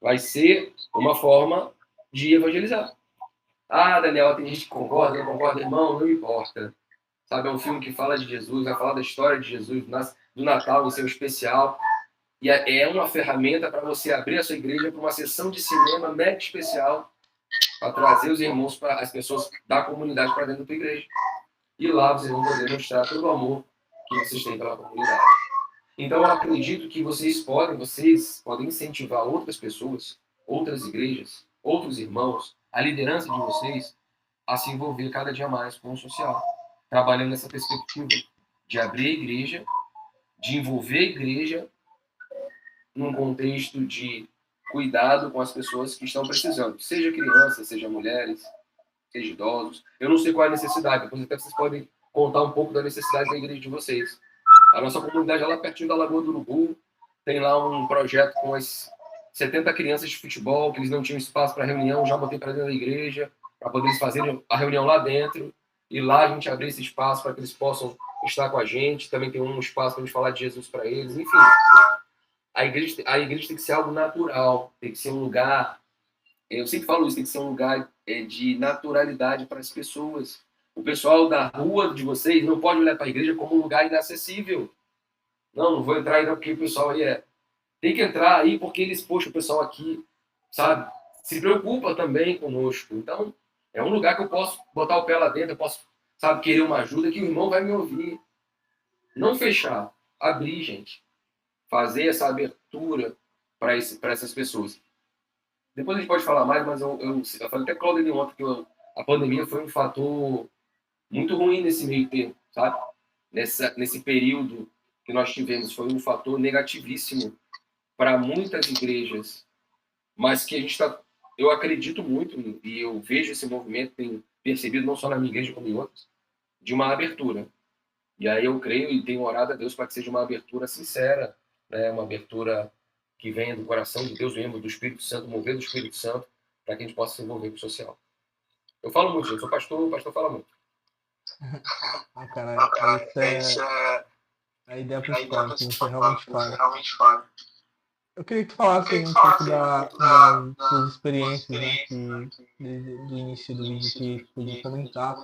Vai ser uma forma de evangelizar. Daniel, tem gente que concorda, não concorda, irmão, não importa. Sabe, é um filme que fala de Jesus, vai falar da história de Jesus, do Natal, do seu especial. E é uma ferramenta para você abrir a sua igreja para uma sessão de cinema mega especial para trazer os irmãos, as pessoas da comunidade para dentro da tua igreja. E lá vocês vão poder mostrar todo o amor que vocês têm pela comunidade. Então, eu acredito que vocês podem incentivar outras pessoas, outras igrejas, outros irmãos, a liderança de vocês, a se envolver cada dia mais com o social, trabalhando nessa perspectiva de abrir a igreja, de envolver a igreja num contexto de cuidado com as pessoas que estão precisando, seja crianças, seja mulheres, seja idosos. Eu não sei qual é a necessidade, depois até vocês podem contar um pouco da necessidade da igreja de vocês. A nossa comunidade é lá pertinho da Lagoa do Urubu, tem lá um projeto com as 70 crianças de futebol, que eles não tinham espaço para reunião, já botei para dentro da igreja, para poder eles fazerem a reunião lá dentro, e lá a gente abrir esse espaço para que eles possam estar com a gente, também tem um espaço para a gente falar de Jesus para eles, enfim. A igreja tem que ser algo natural, tem que ser um lugar, eu sempre falo isso, tem que ser um lugar de naturalidade para as pessoas. O pessoal da rua de vocês não pode olhar para a igreja como um lugar inacessível. Não vou entrar ainda porque o pessoal aí tem que entrar aí porque eles, poxa, o pessoal aqui, sabe, se preocupa também conosco. Então, é um lugar que eu posso botar o pé lá dentro, eu posso, sabe, querer uma ajuda que o irmão vai me ouvir. Não fechar, abrir, gente. Fazer essa abertura para essas pessoas. Depois a gente pode falar mais, mas eu falei até com o Claudio ontem que a pandemia foi um fator muito ruim nesse meio tempo, sabe? Nesse período que nós tivemos, foi um fator negativíssimo para muitas igrejas, mas que a gente está, eu acredito muito, e eu vejo esse movimento, tenho percebido não só na minha igreja como em outras, de uma abertura. E aí eu creio e tenho orado a Deus para que seja uma abertura sincera, né? Uma abertura que venha do coração de Deus, venha do Espírito Santo, mover do Espírito Santo, para que a gente possa se envolver com o social. Eu falo muito, gente, sou pastor, o pastor fala muito.
Cara, essa é a ideia principal, que você realmente fala. Eu queria que tu falasse aí um pouco das suas experiências, né, que do início do vídeo que podia comentar,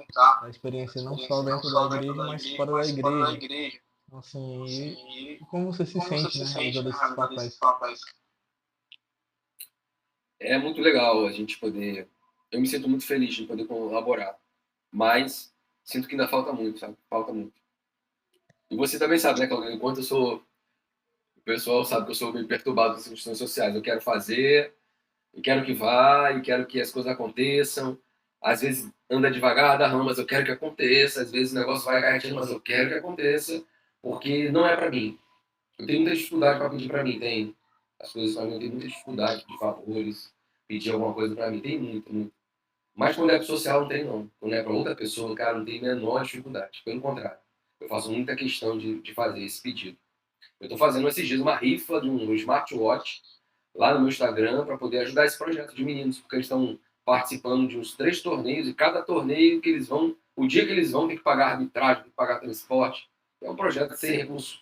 a experiência não só dentro da igreja, mas fora da igreja. Então, assim, e como você se sente, né, realizando esses papéis?
É muito legal a gente poder... Eu me sinto muito feliz de poder colaborar, mas sinto que ainda falta muito, sabe? Falta muito. E você também sabe, né, Claudio? Enquanto eu sou... O pessoal sabe que eu sou meio perturbado com as questões sociais. Eu quero fazer, e quero que vá, e quero que as coisas aconteçam. Às vezes anda devagar, dá rama, mas eu quero que aconteça. Às vezes o negócio vai retinho, mas eu quero que aconteça, porque não é para mim. Eu tenho muita dificuldade para pedir para mim, tem. As coisas para mim, eu tenho muita dificuldade de favores, pedir alguma coisa para mim, tem muito, muito. Mas quando é para social, não tem não. Quando é para outra pessoa, cara, não tem a menor dificuldade. Pelo contrário, eu faço muita questão de fazer esse pedido. Eu estou fazendo esses dias uma rifa de um smartwatch lá no meu Instagram para poder ajudar esse projeto de meninos, porque eles estão participando de uns 3 torneios e cada torneio que eles vão, o dia que eles vão, tem que pagar arbitragem, tem que pagar transporte. É um projeto sem recurso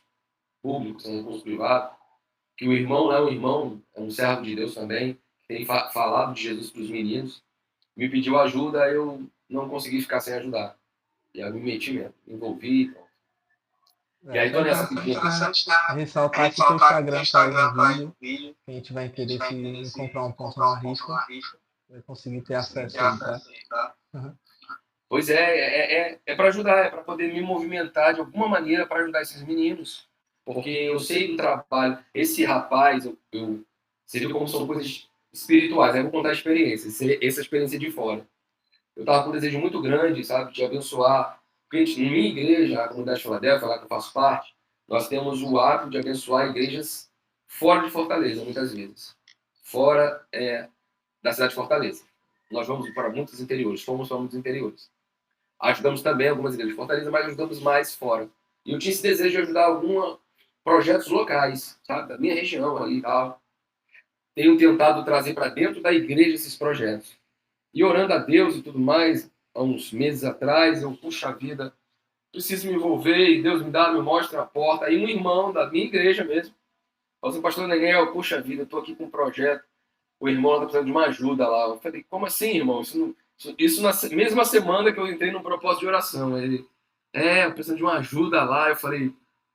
público, sem recurso privado, que o irmão é um irmão, é um servo de Deus também, que tem falado de Jesus para os meninos, me pediu ajuda, eu não consegui ficar sem ajudar. E aí eu me meti mesmo, me envolvi e tal. E aí tô nessa pedindo.
Ressaltar que o teu Instagram tá aí no vídeo. Quem tiver interesse em comprar um ponto na rifa, vai conseguir ter acesso aí, tá?
Pois é para ajudar, é para poder me movimentar de alguma maneira para ajudar esses meninos. Porque eu sei do trabalho. Esse rapaz, você viu como são coisas espirituais. Aí eu vou contar a experiência, essa experiência de fora. Eu estava com um desejo muito grande, sabe, de abençoar. Porque na minha igreja, a comunidade de Filadélfia, lá que eu faço parte, nós temos o hábito de abençoar igrejas fora de Fortaleza, muitas vezes. Fora da cidade de Fortaleza. Nós vamos para muitos interiores, fomos para muitos interiores. Ajudamos também algumas igrejas de Fortaleza, mas ajudamos mais fora. E eu tinha esse desejo de ajudar alguns projetos locais, sabe, da minha região ali e tal. Tenho tentado trazer para dentro da igreja esses projetos. E orando a Deus e tudo mais, há uns meses atrás, eu, puxa vida, preciso me envolver e Deus me mostra a porta. Aí um irmão da minha igreja mesmo, falou assim, pastor Daniel, puxa vida, eu estou aqui com um projeto, o irmão está precisando de uma ajuda lá. Eu falei, como assim, irmão? Isso na mesma semana que eu entrei no propósito de oração. Ele, eu preciso de uma ajuda lá. Eu falei,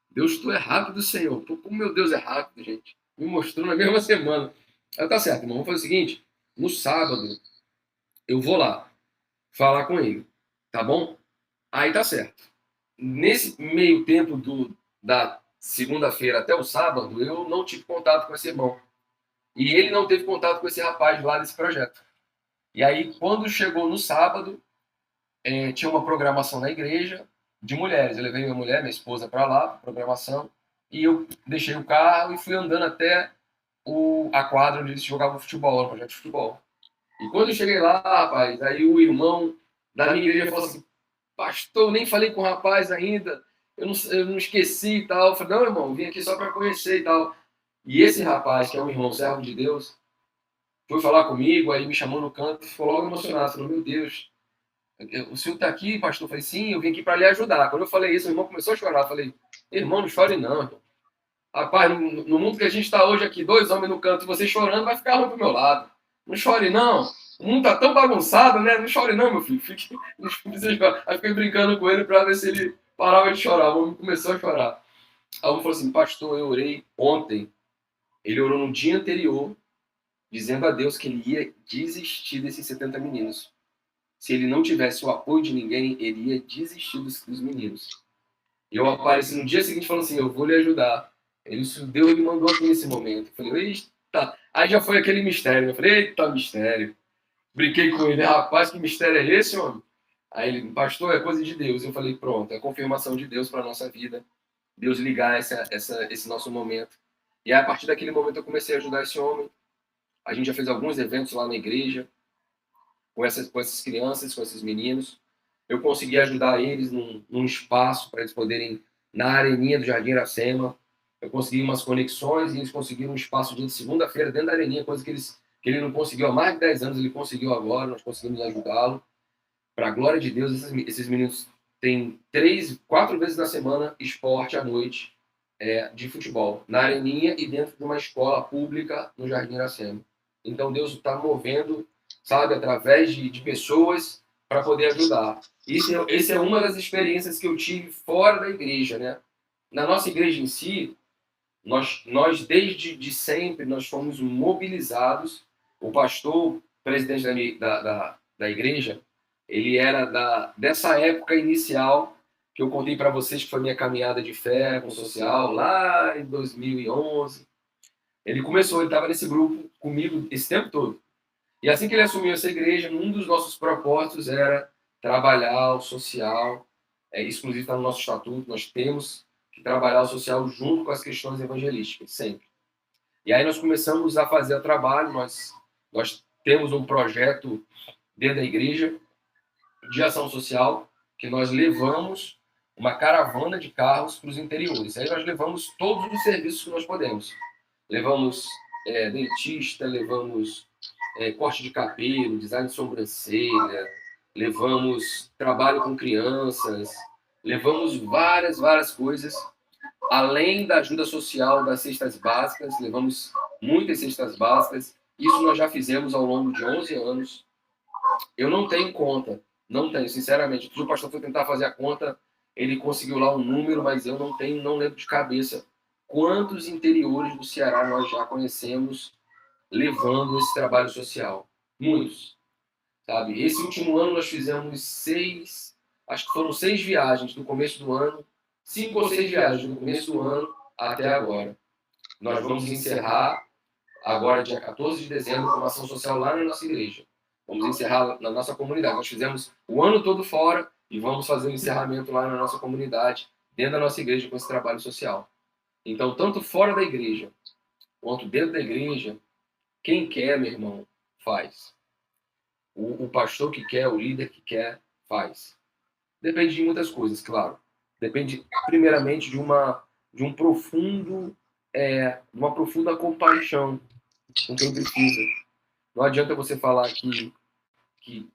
Deus, tu é rápido, Senhor. Como meu Deus é rápido, gente. Me mostrou na mesma semana. Aí tá certo, irmão, vamos fazer o seguinte, no sábado, eu vou lá falar com ele, tá bom? Aí tá certo. Nesse meio tempo da segunda-feira até o sábado, eu não tive contato com esse irmão. E ele não teve contato com esse rapaz lá desse projeto. E aí, quando chegou no sábado, tinha uma programação na igreja de mulheres. Eu levei minha mulher, minha esposa, para lá, programação, e eu deixei o carro e fui andando até a quadra onde eles jogavam futebol, o projeto de futebol. E quando eu cheguei lá, rapaz, aí o irmão da minha igreja falou assim: pastor, eu nem falei com o rapaz ainda, eu não esqueci e tal. Eu falei: não, irmão, vim aqui só para conhecer e tal. E esse rapaz, que é um irmão servo de Deus, foi falar comigo, aí me chamou no canto e ficou logo emocionado. Falou: meu Deus, o senhor está aqui, pastor? Eu falei: sim, eu vim aqui para lhe ajudar. Quando eu falei isso, o irmão começou a chorar. Eu falei: irmão, não chore não, irmão. Rapaz, no mundo que a gente está hoje aqui, 2 homens no canto, você chorando, vai ficar ruim pro meu lado. Não chore não. O mundo tá tão bagunçado, né? Não chore não, meu filho. Não precisa chorar. Aí fiquei brincando com ele para ver se ele parava de chorar. O homem começou a chorar. Aí o homem falou assim: pastor, eu orei ontem. Ele orou no dia anterior, dizendo a Deus que ele ia desistir desses 70 meninos. Se ele não tivesse o apoio de ninguém, ele ia desistir dos meninos. E eu apareci no dia seguinte falando assim: eu vou lhe ajudar. Deus me mandou aqui nesse momento. Eu falei: eita. Aí já foi aquele mistério. Eu falei: eita, mistério. Brinquei com ele: rapaz, que mistério é esse, homem? Aí ele: pastor, é coisa de Deus. Eu falei: pronto, é a confirmação de Deus para a nossa vida. Deus ligar esse nosso momento. E aí, a partir daquele momento eu comecei a ajudar esse homem. A gente já fez alguns eventos lá na igreja, com essas crianças, com esses meninos. Eu consegui ajudar eles num espaço para eles poderem, na areninha do Jardim Iracema. Eu consegui umas conexões e eles conseguiram um espaço de segunda-feira dentro da areninha, coisa que ele não conseguiu há mais de 10 anos, ele conseguiu agora, nós conseguimos ajudá-lo. Para a glória de Deus, esses meninos têm 4 vezes na semana esporte à noite de futebol, na areninha e dentro de uma escola pública no Jardim Iracema. Então Deus está movendo, sabe, através de pessoas para poder ajudar. Essa é uma das experiências que eu tive fora da igreja, né? Na nossa igreja em si, nós desde de sempre, nós fomos mobilizados. O pastor, presidente da igreja, ele era dessa época inicial que eu contei para vocês, que foi minha caminhada de fé com o social, lá em 2011. Ele estava nesse grupo comigo esse tempo todo. E assim que ele assumiu essa igreja, um dos nossos propósitos era trabalhar o social, exclusivo está no nosso estatuto, nós temos que trabalhar o social junto com as questões evangelísticas, sempre. E aí nós começamos a fazer o trabalho, nós temos um projeto dentro da igreja de ação social, que nós levamos uma caravana de carros para os interiores. Aí nós levamos todos os serviços que nós podemos. Levamos dentista, levamos corte de cabelo, design de sobrancelha, levamos trabalho com crianças, levamos várias coisas, além da ajuda social das cestas básicas, levamos muitas cestas básicas. Isso nós já fizemos ao longo de 11 anos. Eu não tenho conta, não tenho, sinceramente. O pastor foi tentar fazer a conta, ele conseguiu lá um número, mas eu não lembro de cabeça quantos interiores do Ceará nós já conhecemos levando esse trabalho social. Muitos, sabe? Esse último ano nós fizemos 6, acho que foram 6 viagens do começo do ano, 5 ou 6 viagens do começo do ano até agora. Nós vamos encerrar agora, dia 14 de dezembro, com uma ação social lá na nossa igreja. Vamos encerrar na nossa comunidade. Nós fizemos o ano todo fora e vamos fazer o encerramento lá na nossa comunidade, dentro da nossa igreja, com esse trabalho social. Então, tanto fora da igreja quanto dentro da igreja, quem quer, meu irmão, faz. O pastor que quer, o líder que quer, faz. Depende de muitas coisas, claro. Depende, primeiramente, de uma profunda compaixão com quem precisa. Não adianta você falar que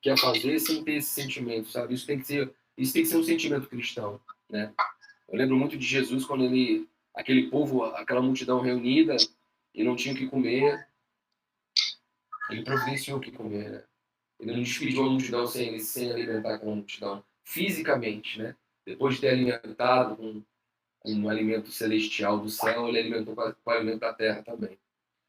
quer fazer sem ter esse sentimento, sabe? Isso tem que ser um sentimento cristão, né? Eu lembro muito de Jesus quando aquele povo, aquela multidão reunida e não tinha o que comer, ele providenciou o que comer, né? Ele não despediu a multidão sem alimentar aquela multidão fisicamente, né? Depois de ter alimentado com um alimento celestial do céu, ele alimentou com o alimento da terra também.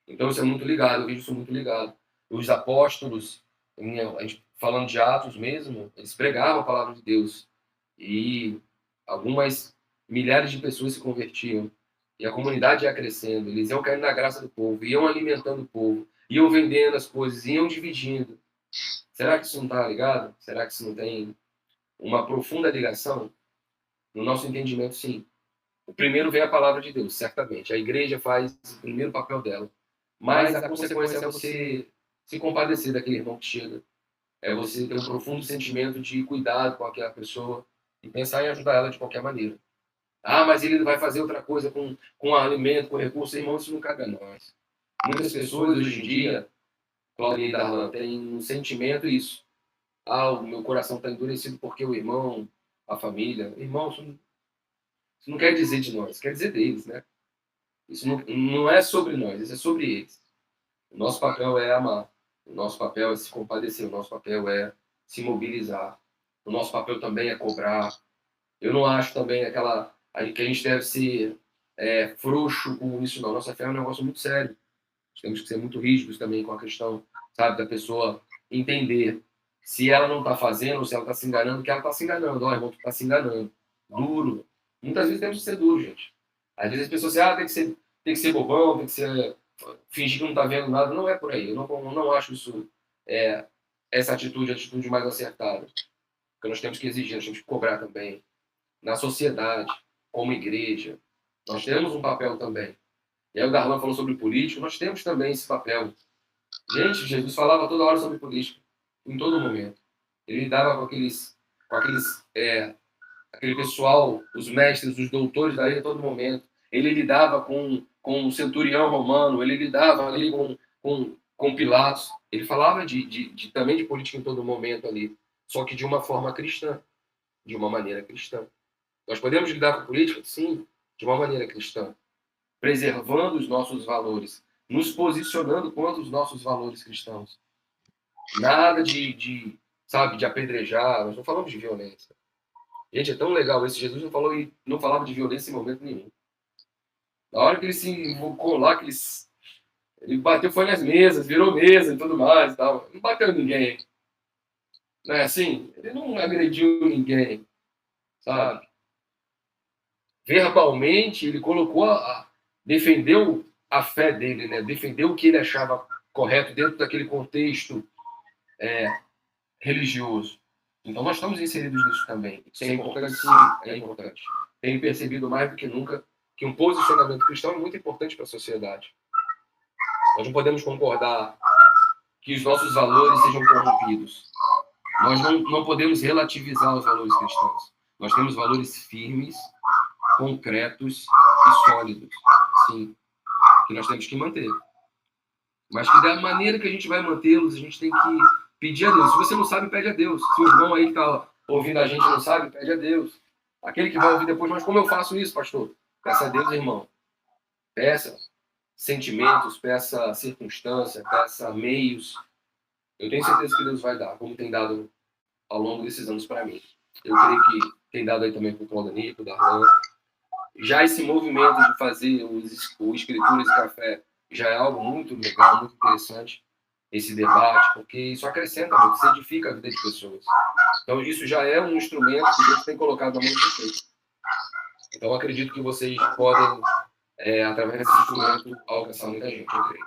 Então isso é muito ligado, eu vejo isso muito ligado. Os apóstolos, a gente, falando de Atos mesmo, eles pregavam a palavra de Deus e algumas milhares de pessoas se convertiam e a comunidade ia crescendo, eles iam caindo na graça do povo, iam alimentando o povo, iam vendendo as coisas, iam dividindo. Será que isso não está ligado? Será que isso não tem uma profunda ligação, no nosso entendimento, sim. O primeiro vem a palavra de Deus, certamente. A igreja faz o primeiro papel dela. Mas a consequência é você se compadecer daquele irmão que chega. É você ter um profundo sentimento de cuidado com aquela pessoa e pensar em ajudar ela de qualquer maneira. Ah, mas ele vai fazer outra coisa com alimento, com recurso. Irmão, isso não cabe a nós. Muitas pessoas hoje em dia, Claudinei e Darlan, têm um sentimento isso. Ah, o meu coração está endurecido porque o irmão, a família. Irmão, isso não quer dizer de nós, quer dizer deles, né? Isso não é sobre nós, isso é sobre eles. O nosso papel é amar. O nosso papel é se compadecer. O nosso papel é se mobilizar. O nosso papel também é cobrar. Eu não acho também que a gente deve ser frouxo com isso, não. Nossa fé é um negócio muito sério. Nós temos que ser muito rígidos também com a questão, sabe, da pessoa entender se ela não está fazendo, se ela está se enganando, que ela está se enganando. Ó, irmão, tu está se enganando. Duro. Muitas vezes temos que ser duro, gente. Às vezes as pessoas dizem, tem que ser bobão, tem que ser fingir que não está vendo nada. Não é por aí. Eu não acho isso, essa atitude, a atitude mais acertada. Porque nós temos que exigir, nós temos que cobrar também. Na sociedade, como igreja, nós temos um papel também. E aí o Darlan falou sobre político, nós temos também esse papel. Gente, Jesus falava toda hora sobre política, em todo momento. Ele lidava aquele pessoal, os mestres, os doutores da lei a todo momento. Ele lidava com o centurião romano, ele lidava ali com Pilatos. Ele falava também de política em todo momento ali, só que de uma forma cristã, de uma maneira cristã. Nós podemos lidar com política? Sim, de uma maneira cristã, preservando os nossos valores, nos posicionando contra os nossos valores cristãos. Nada de apedrejar, nós não falamos de violência. Gente, é tão legal esse Jesus não falava de violência em momento nenhum. Na hora que ele se invocou lá, ele bateu, foi nas mesas, virou mesa e tudo mais e tal. Não bateu ninguém. Não é assim? Ele não agrediu ninguém, sabe? Verbalmente, ele defendeu a fé dele, né? Defendeu o que ele achava correto dentro daquele contexto religioso. Então, nós estamos inseridos nisso também. Isso é importante, sim, é importante. Tenho percebido mais do que nunca que um posicionamento cristão é muito importante para a sociedade. Nós não podemos concordar que os nossos valores sejam corrompidos. Nós não podemos relativizar os valores cristãos. Nós temos valores firmes, concretos e sólidos, sim, que nós temos que manter. Mas que da maneira que a gente vai mantê-los, a gente tem que pedir a Deus. Se você não sabe, pede a Deus. Se o irmão aí que está ouvindo a gente não sabe, pede a Deus. Aquele que vai ouvir depois, mas como eu faço isso, pastor? Peça a Deus, irmão. Peça sentimentos, peça circunstância, peça meios. Eu tenho certeza que Deus vai dar, como tem dado ao longo desses anos para mim. Eu creio que tem dado aí também para o Claudani, para o Darlan. Já esse movimento de fazer o Escrituras e Café já é algo muito legal, muito interessante, esse debate, porque isso acrescenta muito, isso edifica a vida de pessoas. Então, isso já é um instrumento que Deus tem colocado na mão de vocês. Então, acredito que vocês podem, através desse instrumento, alcançar muita gente, eu creio.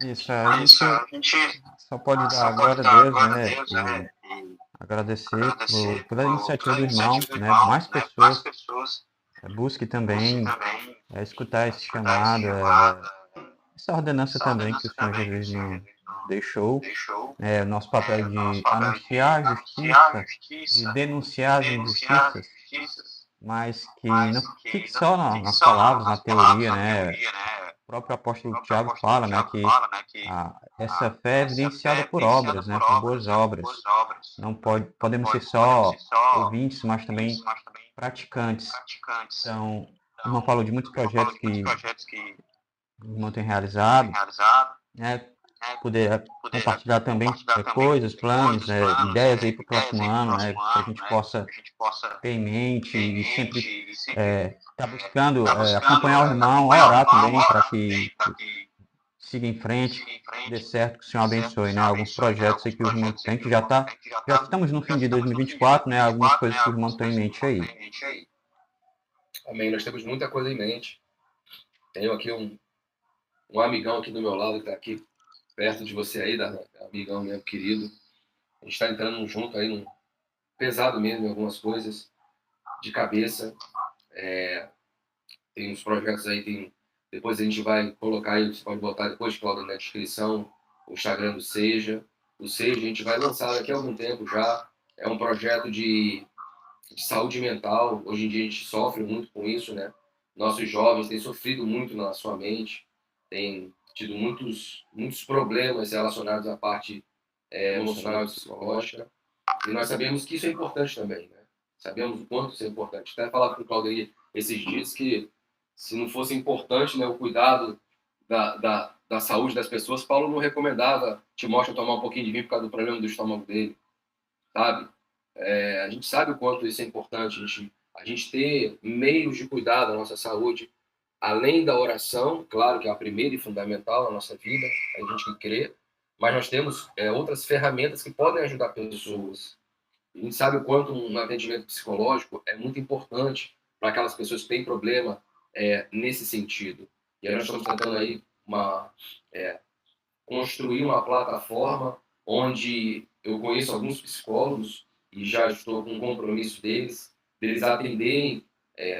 Isso, a gente só pode dar a glória a Deus, né? E agradecer pela iniciativa do irmão, né? Mais pessoas busque também escutar esse chamado, essa ordenança também que o Senhor Jesus nos deixou, o nosso papel de anunciar a justiça, de denunciar as injustiças, mas que não fique só nas palavras, na teoria, né? O próprio apóstolo Tiago fala, né, que essa fé é evidenciada por obras, né, por boas obras. Não podemos ser só ouvintes, mas também praticantes. Então, o irmão falou de muitos projetos que o irmão tem realizado, né, poder compartilhar também coisas, planos, ideias aí para o próximo ano, né, que a gente possa ter em mente e sempre estar buscando acompanhar o irmão, orar também para que siga em frente, dê certo, que o Senhor abençoe, né? Alguns projetos aí que o irmão tem, que já estamos no fim de 2024, né? Algumas coisas que o irmão tem em mente aí.
Amém, nós temos muita coisa em mente. Tenho aqui um amigão aqui do meu lado, que está aqui perto de você aí, amigão meu querido. A gente está entrando junto aí, pesado mesmo em algumas coisas, de cabeça. Tem uns projetos aí, depois a gente vai colocar aí, você pode botar depois, Cláudio, na descrição, o Instagram do Seja. O Seja a gente vai lançar daqui a algum tempo já. É um projeto de saúde mental. Hoje em dia a gente sofre muito com isso, né? Nossos jovens têm sofrido muito na sua mente, têm tido muitos problemas relacionados à parte emocional e psicológica. E nós sabemos que isso é importante também, né? Sabemos o quanto isso é importante. Até falar com o Claudio esses dias que se não fosse importante, né, o cuidado da saúde das pessoas, Paulo não recomendava Timóteo tomar um pouquinho de vinho por causa do problema do estômago dele, sabe? A gente sabe o quanto isso é importante, a gente ter meios de cuidar da nossa saúde, além da oração, claro que é a primeira e fundamental na nossa vida, a gente que crê, mas nós temos outras ferramentas que podem ajudar pessoas. A gente sabe o quanto um atendimento psicológico é muito importante para aquelas pessoas que têm problema nesse sentido. E aí nós estamos tentando aí construir uma plataforma onde eu conheço alguns psicólogos e já estou com um compromisso deles atenderem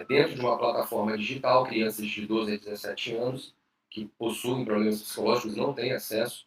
dentro de uma plataforma digital crianças de 12 a 17 anos que possuem problemas psicológicos e não têm acesso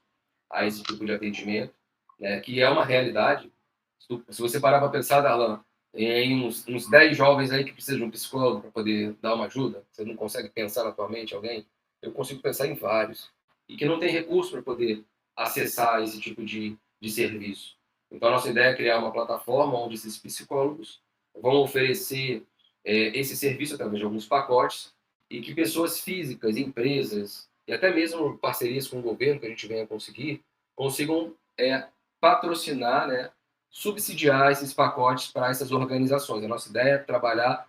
a esse tipo de atendimento, né, que é uma realidade. Se você parar para pensar, Darlan, em uns 10 jovens aí que precisam de um psicólogo para poder dar uma ajuda, você não consegue pensar na tua mente alguém? Eu consigo pensar em vários. E que não tem recurso para poder acessar esse tipo de serviço. Então, a nossa ideia é criar uma plataforma onde esses psicólogos vão oferecer esse serviço através de alguns pacotes e que pessoas físicas, empresas e até mesmo parcerias com o governo que a gente venha conseguir, consigam patrocinar, né, subsidiar esses pacotes para essas organizações. A nossa ideia é trabalhar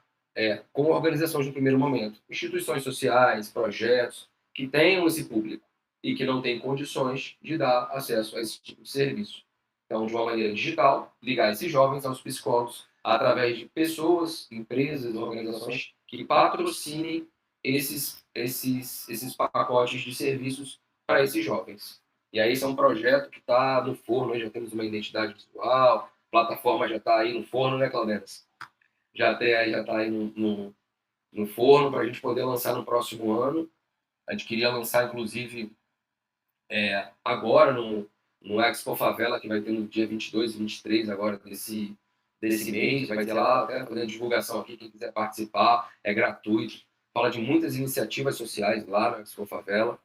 com organizações no primeiro momento, instituições sociais, projetos que tenham esse público e que não têm condições de dar acesso a esse tipo de serviço. Então, de uma maneira digital, ligar esses jovens aos psicólogos através de pessoas, empresas, organizações que patrocinem esses pacotes de serviços para esses jovens. E aí, esse é um projeto que está no forno, já temos uma identidade visual, a plataforma já está aí no forno, né, Claudenas? Já está aí no forno para a gente poder lançar no próximo ano. A gente queria lançar, inclusive, agora no Expo Favela, que vai ter no dia 22 e 23 agora desse mês. Vai ter lá, até fazendo divulgação aqui, quem quiser participar, é gratuito. Fala de muitas iniciativas sociais lá no Expo Favela.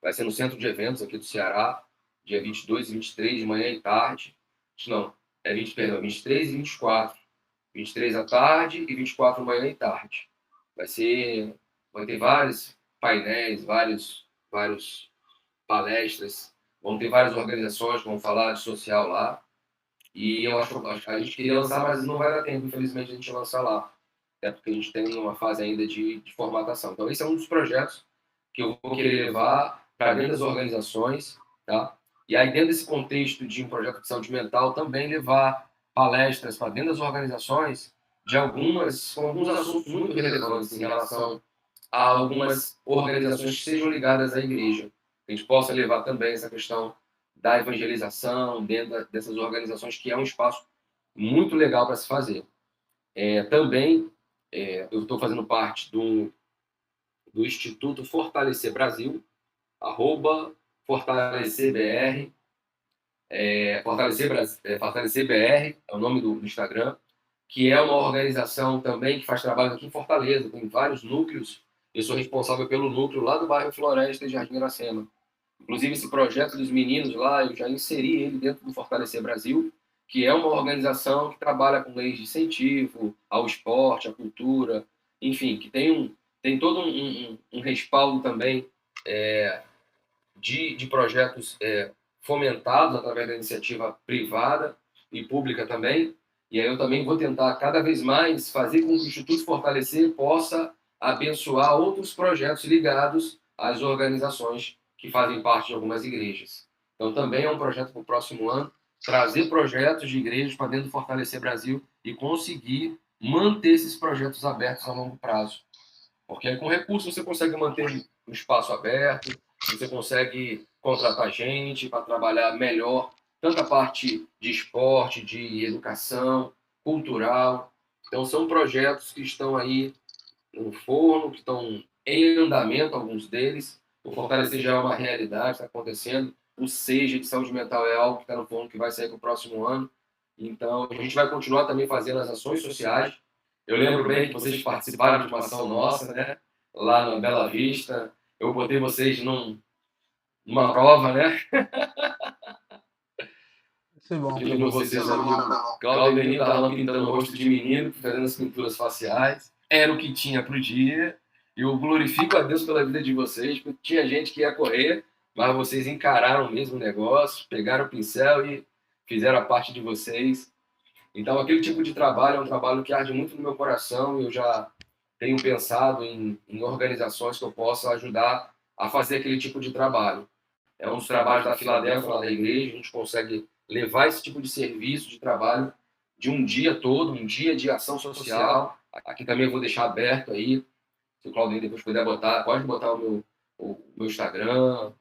Vai ser no centro de eventos aqui do Ceará, dia 22 e 23, de manhã e tarde. Não, 23 e 24. 23 à tarde e 24 manhã e tarde. Vai ter vários painéis, vários palestras, vão ter várias organizações que vão falar de social lá. E eu acho que a gente queria lançar, mas não vai dar tempo, infelizmente, a gente lançar lá. Até porque a gente tem uma fase ainda de formatação. Então, esse é um dos projetos que eu vou querer levar para dentro das organizações, tá? E aí, dentro desse contexto de um projeto de saúde mental, também levar palestras para dentro das organizações com alguns assuntos muito relevantes em relação a algumas organizações que sejam ligadas à igreja. A gente possa levar também essa questão da evangelização dentro dessas organizações, que é um espaço muito legal para se fazer. Também, eu estou fazendo parte do Instituto Fortalecer Brasil, @FortalecerBR, FortalecerBR é o nome do Instagram, que é uma organização também que faz trabalho aqui em Fortaleza, tem vários núcleos. Eu sou responsável pelo núcleo lá do bairro Floresta e Jardim Iracema. Inclusive, esse projeto dos meninos lá, eu já inseri ele dentro do Fortalecer Brasil, que é uma organização que trabalha com leis de incentivo ao esporte, à cultura, enfim, que tem todo um respaldo também de projetos fomentados através da iniciativa privada e pública também. E aí eu também vou tentar cada vez mais fazer com que o Instituto Fortalecer possa abençoar outros projetos ligados às organizações que fazem parte de algumas igrejas. Então também é um projeto para o próximo ano, trazer projetos de igrejas para dentro do Fortalecer Brasil e conseguir manter esses projetos abertos a longo prazo. Porque aí com recursos você consegue manter o espaço aberto, você consegue contratar gente para trabalhar melhor tanto a parte de esporte, de educação, cultural. Então, são projetos que estão aí no forno, que estão em andamento, alguns deles. O Fortalecer já é uma realidade, está acontecendo. O SEJA de saúde mental é algo que está no forno, que vai sair para o próximo ano. Então, a gente vai continuar também fazendo as ações sociais. Eu lembro bem que vocês participaram de uma ação nossa, né? Lá na Bela Vista. Eu botei vocês numa prova, né?
Isso é bom.
Pedindo vocês ali, Cláudio Denil estava pintando o rosto de menino, fazendo as pinturas faciais. Era o que tinha para o dia. Eu glorifico a Deus pela vida de vocês, porque tinha gente que ia correr, mas vocês encararam mesmo o negócio, pegaram o pincel e fizeram a parte de vocês. Então, aquele tipo de trabalho é um trabalho que arde muito no meu coração e eu já tenho pensado em organizações que eu possa ajudar a fazer aquele tipo de trabalho. É um dos trabalhos da Filadélfia, lá da igreja, a gente consegue levar esse tipo de serviço, de trabalho, de um dia todo, um dia de ação social. Aqui também eu vou deixar aberto aí, se o Claudinho depois puder botar, pode botar o meu Instagram,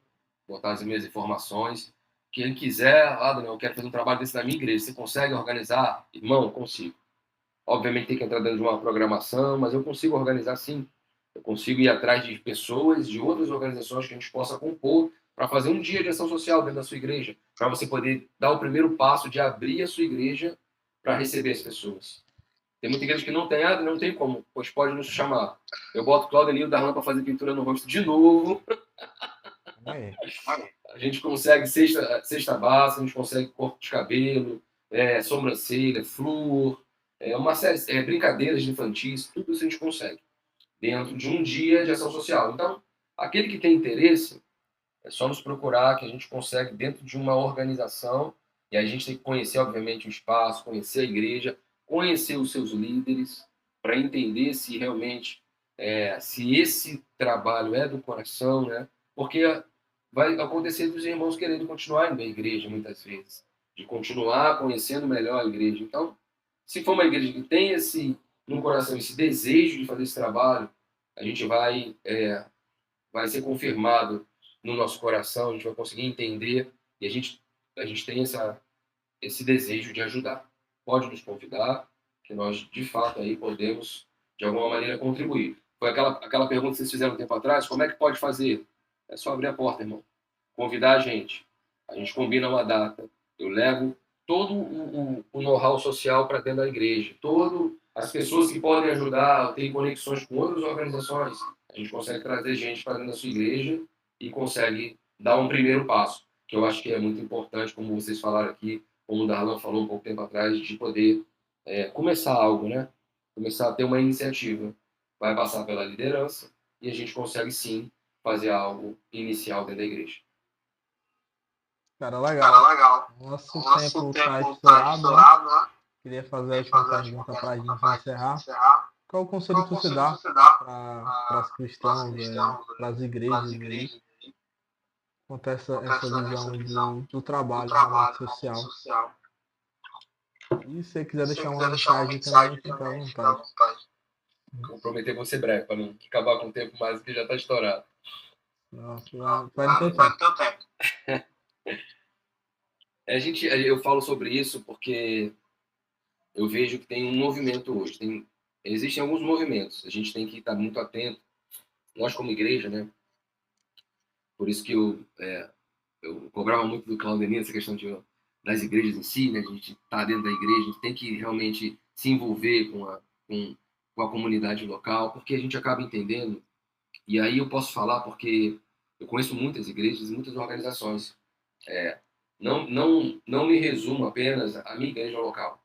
botar as minhas informações. Que ele quiser, Daniel, eu quero fazer um trabalho desse na minha igreja, você consegue organizar? Irmão, consigo. Obviamente tem que entrar dentro de uma programação, mas eu consigo organizar sim. Eu consigo ir atrás de pessoas, de outras organizações que a gente possa compor para fazer um dia de ação social dentro da sua igreja, para você poder dar o primeiro passo de abrir a sua igreja para receber as pessoas. Tem muita igreja que não tem, não tem como, pois pode nos chamar. Eu boto Cláudio Danilo Darlan para fazer pintura no rosto de novo. A gente consegue cesta básica, a gente consegue corte de cabelo, sobrancelha, flúor, uma série, brincadeiras infantis, tudo isso a gente consegue dentro de um dia de ação social. Então, aquele que tem interesse, é só nos procurar que a gente consegue dentro de uma organização, e a gente tem que conhecer, obviamente, o espaço, conhecer a igreja, conhecer os seus líderes, para entender se realmente, se esse trabalho é do coração, né? Porque vai acontecer dos irmãos querendo continuar indo à igreja, muitas vezes, de continuar conhecendo melhor a igreja. Então, se for uma igreja que tem no coração esse desejo de fazer esse trabalho, a gente vai ser confirmado no nosso coração, a gente vai conseguir entender e a gente tem esse desejo de ajudar. Pode nos convidar, que nós, de fato, aí podemos, de alguma maneira, contribuir. Foi aquela pergunta que vocês fizeram um tempo atrás, como é que pode fazer? É só abrir a porta, irmão. Convidar a gente combina uma data, eu levo todo o know-how social para dentro da igreja, todas as pessoas que podem ajudar, tem conexões com outras organizações, a gente consegue trazer gente para dentro da sua igreja e consegue dar um primeiro passo, que eu acho que é muito importante, como vocês falaram aqui, como o Darlan falou um pouco tempo atrás, de poder começar algo, né? Começar a ter uma iniciativa. Vai passar pela liderança e a gente consegue sim fazer algo inicial dentro da igreja.
Cara, legal. Nosso tempo tá estourado, né? Queria fazer a última pergunta para a gente encerrar. Qual o conselho que você dá para os cristãos, para as igrejas aí, quanto a essa visão do trabalho na área social? E se você quiser deixar uma mensagem também, fica à vontade.
Vou prometer que vou ser breve, para não acabar com o tempo mais que já está estourado.
Vai no teu tempo.
Eu falo sobre isso porque eu vejo que tem um movimento hoje. Existem alguns movimentos. A gente tem que estar muito atento. Nós, como igreja, né? Por isso que eu cobrava muito do Claudemir essa questão das igrejas em si, né? A gente está dentro da igreja, a gente tem que realmente se envolver com a comunidade local, porque a gente acaba entendendo. E aí eu posso falar porque eu conheço muitas igrejas, muitas organizações. Não me resumo apenas à minha igreja local.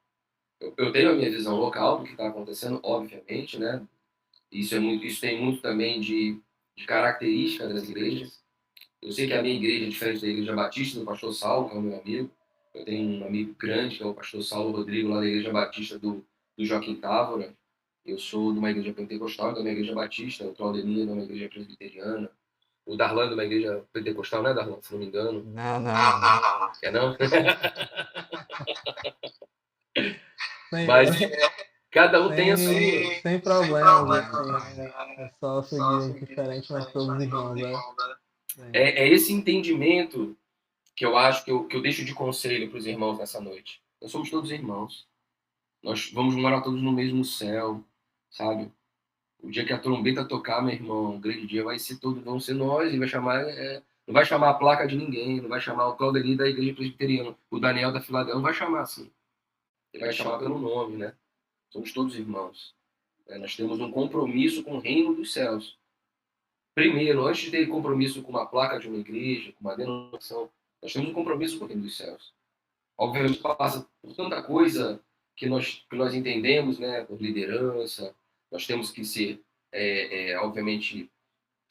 Eu tenho a minha visão local do que está acontecendo, obviamente, né? Isso tem muito também de característica das igrejas. Eu sei que a minha igreja é diferente da Igreja Batista, do pastor Saulo, que é o meu amigo. Eu tenho um amigo grande, que é o pastor Saulo Rodrigo, lá da Igreja Batista do Joaquim Távora. Eu sou de uma igreja pentecostal, da minha igreja batista. O Claudemir é de uma igreja presbiteriana. O Darlan é de uma igreja pentecostal, né, Darlan? Se não me engano.
Não.
Quer não? Mas cada um tem a sua.
Sem problema. É só seguir diferente, mas todos irmãos, né?
É esse entendimento que eu acho que eu deixo de conselho para os irmãos nessa noite. Nós somos todos irmãos. Nós vamos morar todos no mesmo céu, sabe? O dia que a trombeta tocar, meu irmão, o grande dia vai ser todo, vão ser nós, e vai chamar, não vai chamar a placa de ninguém, não vai chamar o Claudemir da Igreja Presbiteriana, o Daniel da Filadélfia, não vai chamar assim. Ele vai chamar pelo nome, né? Somos todos irmãos. Nós temos um compromisso com o reino dos céus. Primeiro, antes de ter compromisso com uma placa de uma igreja, com uma denominação, nós temos um compromisso com o reino dos céus. Obviamente passa por tanta coisa que nós entendemos, né? Por liderança, nós temos que ser, obviamente,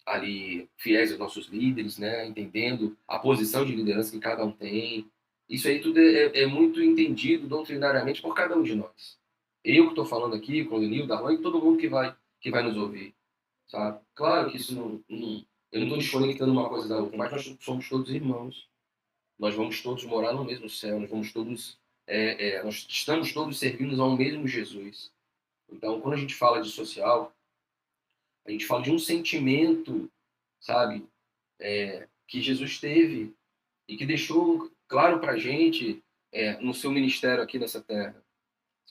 ali fiéis aos nossos líderes, né? Entendendo a posição de liderança que cada um tem. Isso aí tudo é muito entendido doutrinariamente por cada um de nós. Eu que estou falando aqui, com o Lenil, Darlan, e todo mundo que vai nos ouvir, sabe? Claro que isso eu não estou desconectando uma coisa da outra, mas nós somos todos irmãos. Nós vamos todos morar no mesmo céu, nós vamos todos, nós estamos todos servindo ao mesmo Jesus. Então, quando a gente fala de social, a gente fala de um sentimento, sabe, que Jesus teve e que deixou claro para a gente no seu ministério aqui nessa terra.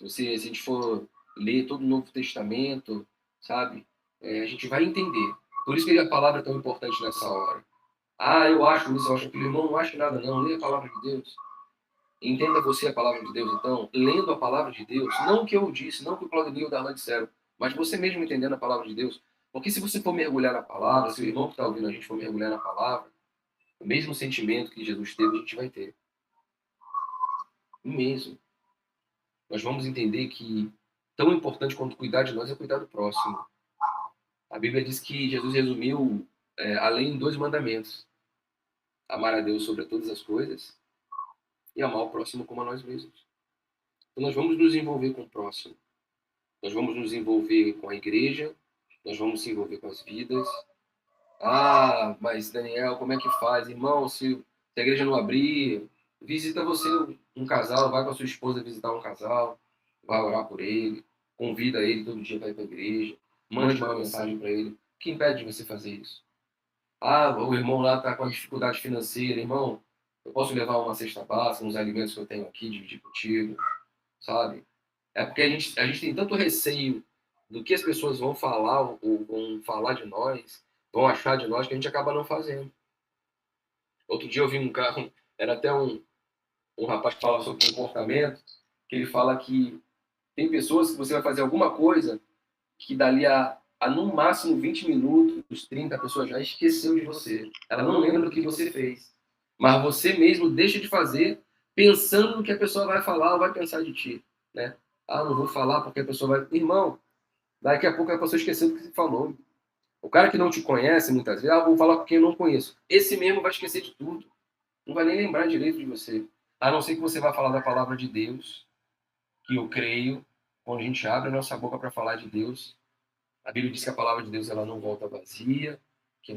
Se a gente for ler todo o Novo Testamento, sabe, a gente vai entender. Por isso que a palavra é tão importante nessa hora. Eu acho isso, eu acho aquilo. Irmão, não acho nada não. Leia a palavra de Deus. Entenda você a palavra de Deus, então, lendo a palavra de Deus, não o que eu disse, não o que o Claudemir e o Darlan disseram, mas você mesmo entendendo a palavra de Deus. Porque se você for mergulhar na palavra, se o irmão que está ouvindo a gente for mergulhar na palavra, o mesmo sentimento que Jesus teve, a gente vai ter. O mesmo. Nós vamos entender que tão importante quanto cuidar de nós é cuidar do próximo. A Bíblia diz que Jesus resumiu a lei em 2 mandamentos. Amar a Deus sobre todas as coisas e amar o próximo como a nós mesmos. Então nós vamos nos envolver com o próximo. Nós vamos nos envolver com a igreja, nós vamos se envolver com as vidas. Mas Daniel, como é que faz? Irmão, se a igreja não abrir, visita você um casal, vai com a sua esposa visitar um casal, vai orar por ele, convida ele todo dia para ir para a igreja, mande uma mensagem para ele. O que impede de você fazer isso? O irmão lá está com a dificuldade financeira. Irmão, eu posso levar uma cesta básica, uns alimentos que eu tenho aqui, dividir contigo, sabe? É porque a gente tem tanto receio do que as pessoas vão falar ou vão falar de nós, vão achar de nós, que a gente acaba não fazendo. Outro dia eu vi um carro, era até um rapaz que fala sobre comportamento, que ele fala que tem pessoas que você vai fazer alguma coisa que dali a no máximo 20 minutos, 30, a pessoa já esqueceu de você. Ela não lembra do que você fez. Mas você mesmo deixa de fazer pensando no que a pessoa vai falar ou vai pensar de ti. Né? Não vou falar porque a pessoa vai... Irmão, daqui a pouco a pessoa esqueceu do que você falou. O cara que não te conhece, muitas vezes, vou falar com quem eu não conheço. Esse mesmo vai esquecer de tudo. Não vai nem lembrar direito de você. A não ser que você vá falar da palavra de Deus, que eu creio, quando a gente abre a nossa boca para falar de Deus, a Bíblia diz que a palavra de Deus ela não volta vazia, que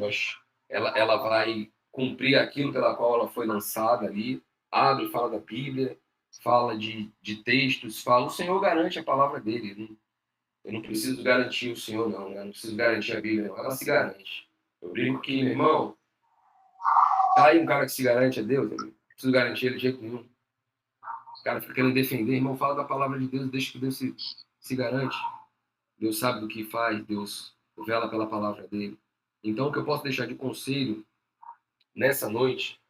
ela vai cumprir aquilo pela qual ela foi lançada ali. Abre, fala da Bíblia, fala de textos, o Senhor garante a palavra dele. Eu não preciso garantir o Senhor, não. Né? Não preciso garantir a Bíblia, não. Ela se garante. Eu brinco que, meu irmão, tá aí um cara que se garante a Deus, não preciso garantir ele de jeito nenhum. O cara fica querendo defender, irmão, fala da palavra de Deus, deixa que Deus se garante. Deus sabe do que faz, Deus vela pela palavra dele. Então, o que eu posso deixar de conselho nessa noite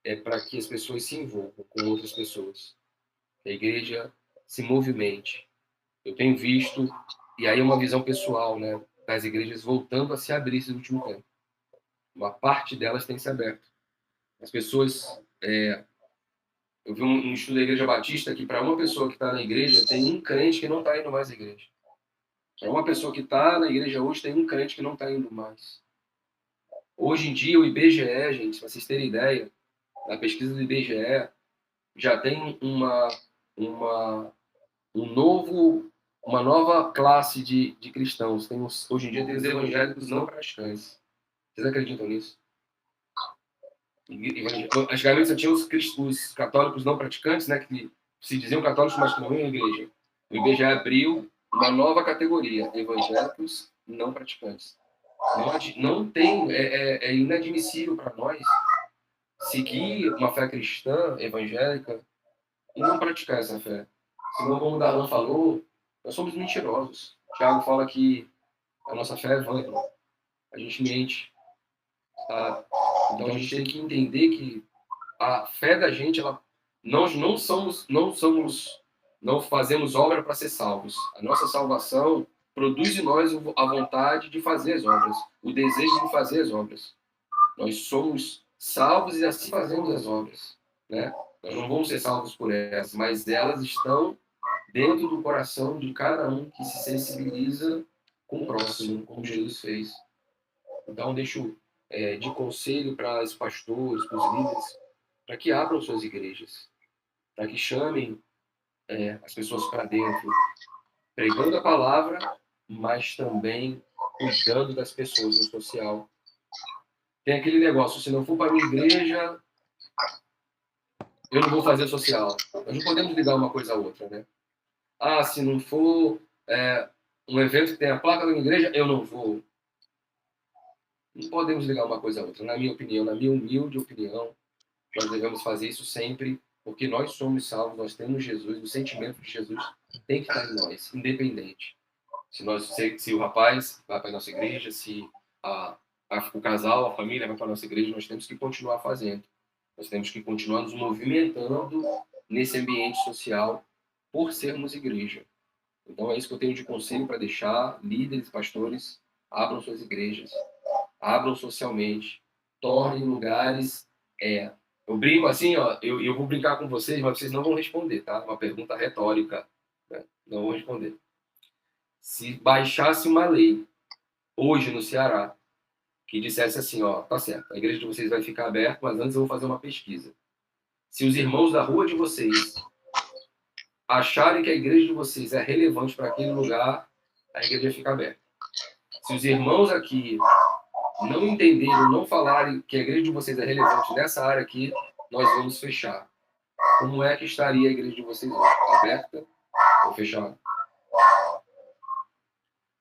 é para que as pessoas se envolvam com outras pessoas. Que a igreja se movimente. Eu tenho visto, e aí é uma visão pessoal, né, das igrejas voltando a se abrir esse último tempo. Uma parte delas tem se aberto. As pessoas... eu vi um estudo da Igreja Batista que para uma pessoa que está na igreja, tem um crente que não está indo mais à igreja. Para uma pessoa que está na igreja hoje, tem um crente que não está indo mais. Hoje em dia, o IBGE, gente, para vocês terem ideia, a pesquisa do IBGE já tem uma nova classe de cristãos. Hoje em dia tem os evangélicos não praticantes. Vocês acreditam nisso? Antigamente só tinha os católicos não praticantes, né, que se diziam católicos, mas que não iam à igreja. O IBGE abriu uma nova categoria, evangélicos não praticantes. Não tem, é inadmissível para nós seguir uma fé cristã, evangélica, e não praticar essa fé. Senão, como o Darlan falou, nós somos mentirosos. Tiago fala que a nossa fé é vã, a gente mente. Tá? Então a gente tem que entender que a fé da gente, nós não fazemos obra para ser salvos. A nossa salvação produz em nós a vontade de fazer as obras, o desejo de fazer as obras. Nós somos salvos e assim fazemos as obras, né? Nós não vamos ser salvos por elas, mas elas estão dentro do coração de cada um que se sensibiliza com o próximo, como Jesus fez. Então, deixo de conselho para os pastores, para os líderes, para que abram suas igrejas, para que chamem as pessoas para dentro, pregando a palavra, mas também cuidando das pessoas no social. Tem aquele negócio, se não for para a minha igreja, eu não vou fazer social. Nós não podemos ligar uma coisa a outra, né? Ah, se não for um evento que tem a placa da minha igreja, eu não vou. Não podemos ligar uma coisa a outra. Na minha opinião, na minha humilde opinião, nós devemos fazer isso sempre, porque nós somos salvos, nós temos Jesus, o sentimento de Jesus tem que estar em nós, independente. Se o rapaz vai para a nossa igreja, se o casal, a família vai para a nossa igreja, nós temos que continuar fazendo. Nós temos que continuar nos movimentando nesse ambiente social por sermos igreja. Então é isso que eu tenho de conselho para deixar. Líderes, pastores, abram suas igrejas, abram socialmente, tornem lugares... Eu brinco assim, ó, eu vou brincar com vocês, mas vocês não vão responder, tá? Uma pergunta retórica, né? Não vão responder. Se baixasse uma lei, hoje no Ceará, que dissesse assim, ó, tá certo, a igreja de vocês vai ficar aberta, mas antes eu vou fazer uma pesquisa. Se os irmãos da rua de vocês acharem que a igreja de vocês é relevante para aquele lugar, a igreja fica aberta. Se os irmãos aqui não entenderem, não falarem que a igreja de vocês é relevante nessa área aqui, nós vamos fechar. Como é que estaria a igreja de vocês hoje? Aberta ou fechada?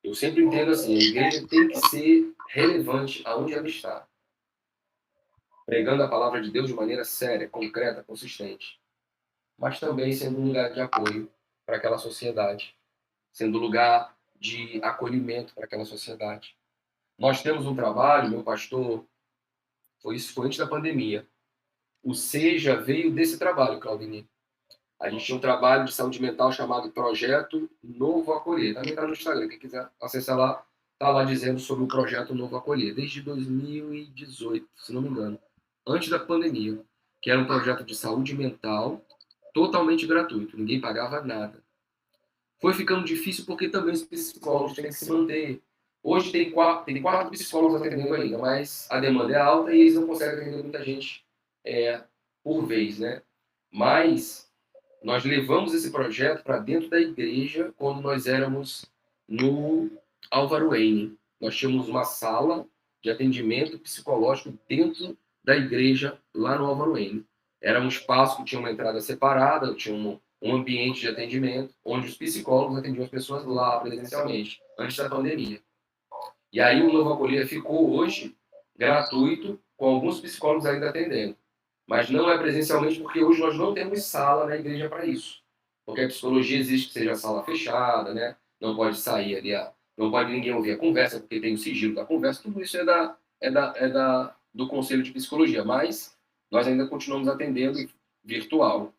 Eu sempre entendo assim, a igreja tem que ser relevante aonde ela está. Pregando a palavra de Deus de maneira séria, concreta, consistente. Mas também sendo um lugar de apoio para aquela sociedade. Sendo um lugar de acolhimento para aquela sociedade. Nós temos um trabalho, meu pastor, foi antes da pandemia. O SEJA veio desse trabalho, Claudine. A gente tinha um trabalho de saúde mental chamado Projeto Novo Acolher. Também está no Instagram, quem quiser acessar lá, está lá dizendo sobre o Projeto Novo Acolher, desde 2018, se não me engano, antes da pandemia, que era um projeto de saúde mental totalmente gratuito, ninguém pagava nada. Foi ficando difícil porque também os psicólogos têm que se manter. Hoje tem quatro psicólogos atendendo ainda, mas a demanda é alta e eles não conseguem atender muita gente por vez, né? Mas nós levamos esse projeto para dentro da igreja quando nós éramos no Álvaro Ene. Nós tínhamos uma sala de atendimento psicológico dentro da igreja lá no Álvaro Ene. Era um espaço que tinha uma entrada separada, tinha um ambiente de atendimento, onde os psicólogos atendiam as pessoas lá presencialmente, antes da pandemia. E aí o Novo Acolher ficou hoje gratuito, com alguns psicólogos ainda atendendo. Mas não é presencialmente porque hoje nós não temos sala na igreja para isso. Porque a psicologia existe que seja sala fechada, né? Não pode sair ali, não pode ninguém ouvir a conversa, porque tem o sigilo da conversa. Tudo isso do Conselho de Psicologia. Mas nós ainda continuamos atendendo virtual.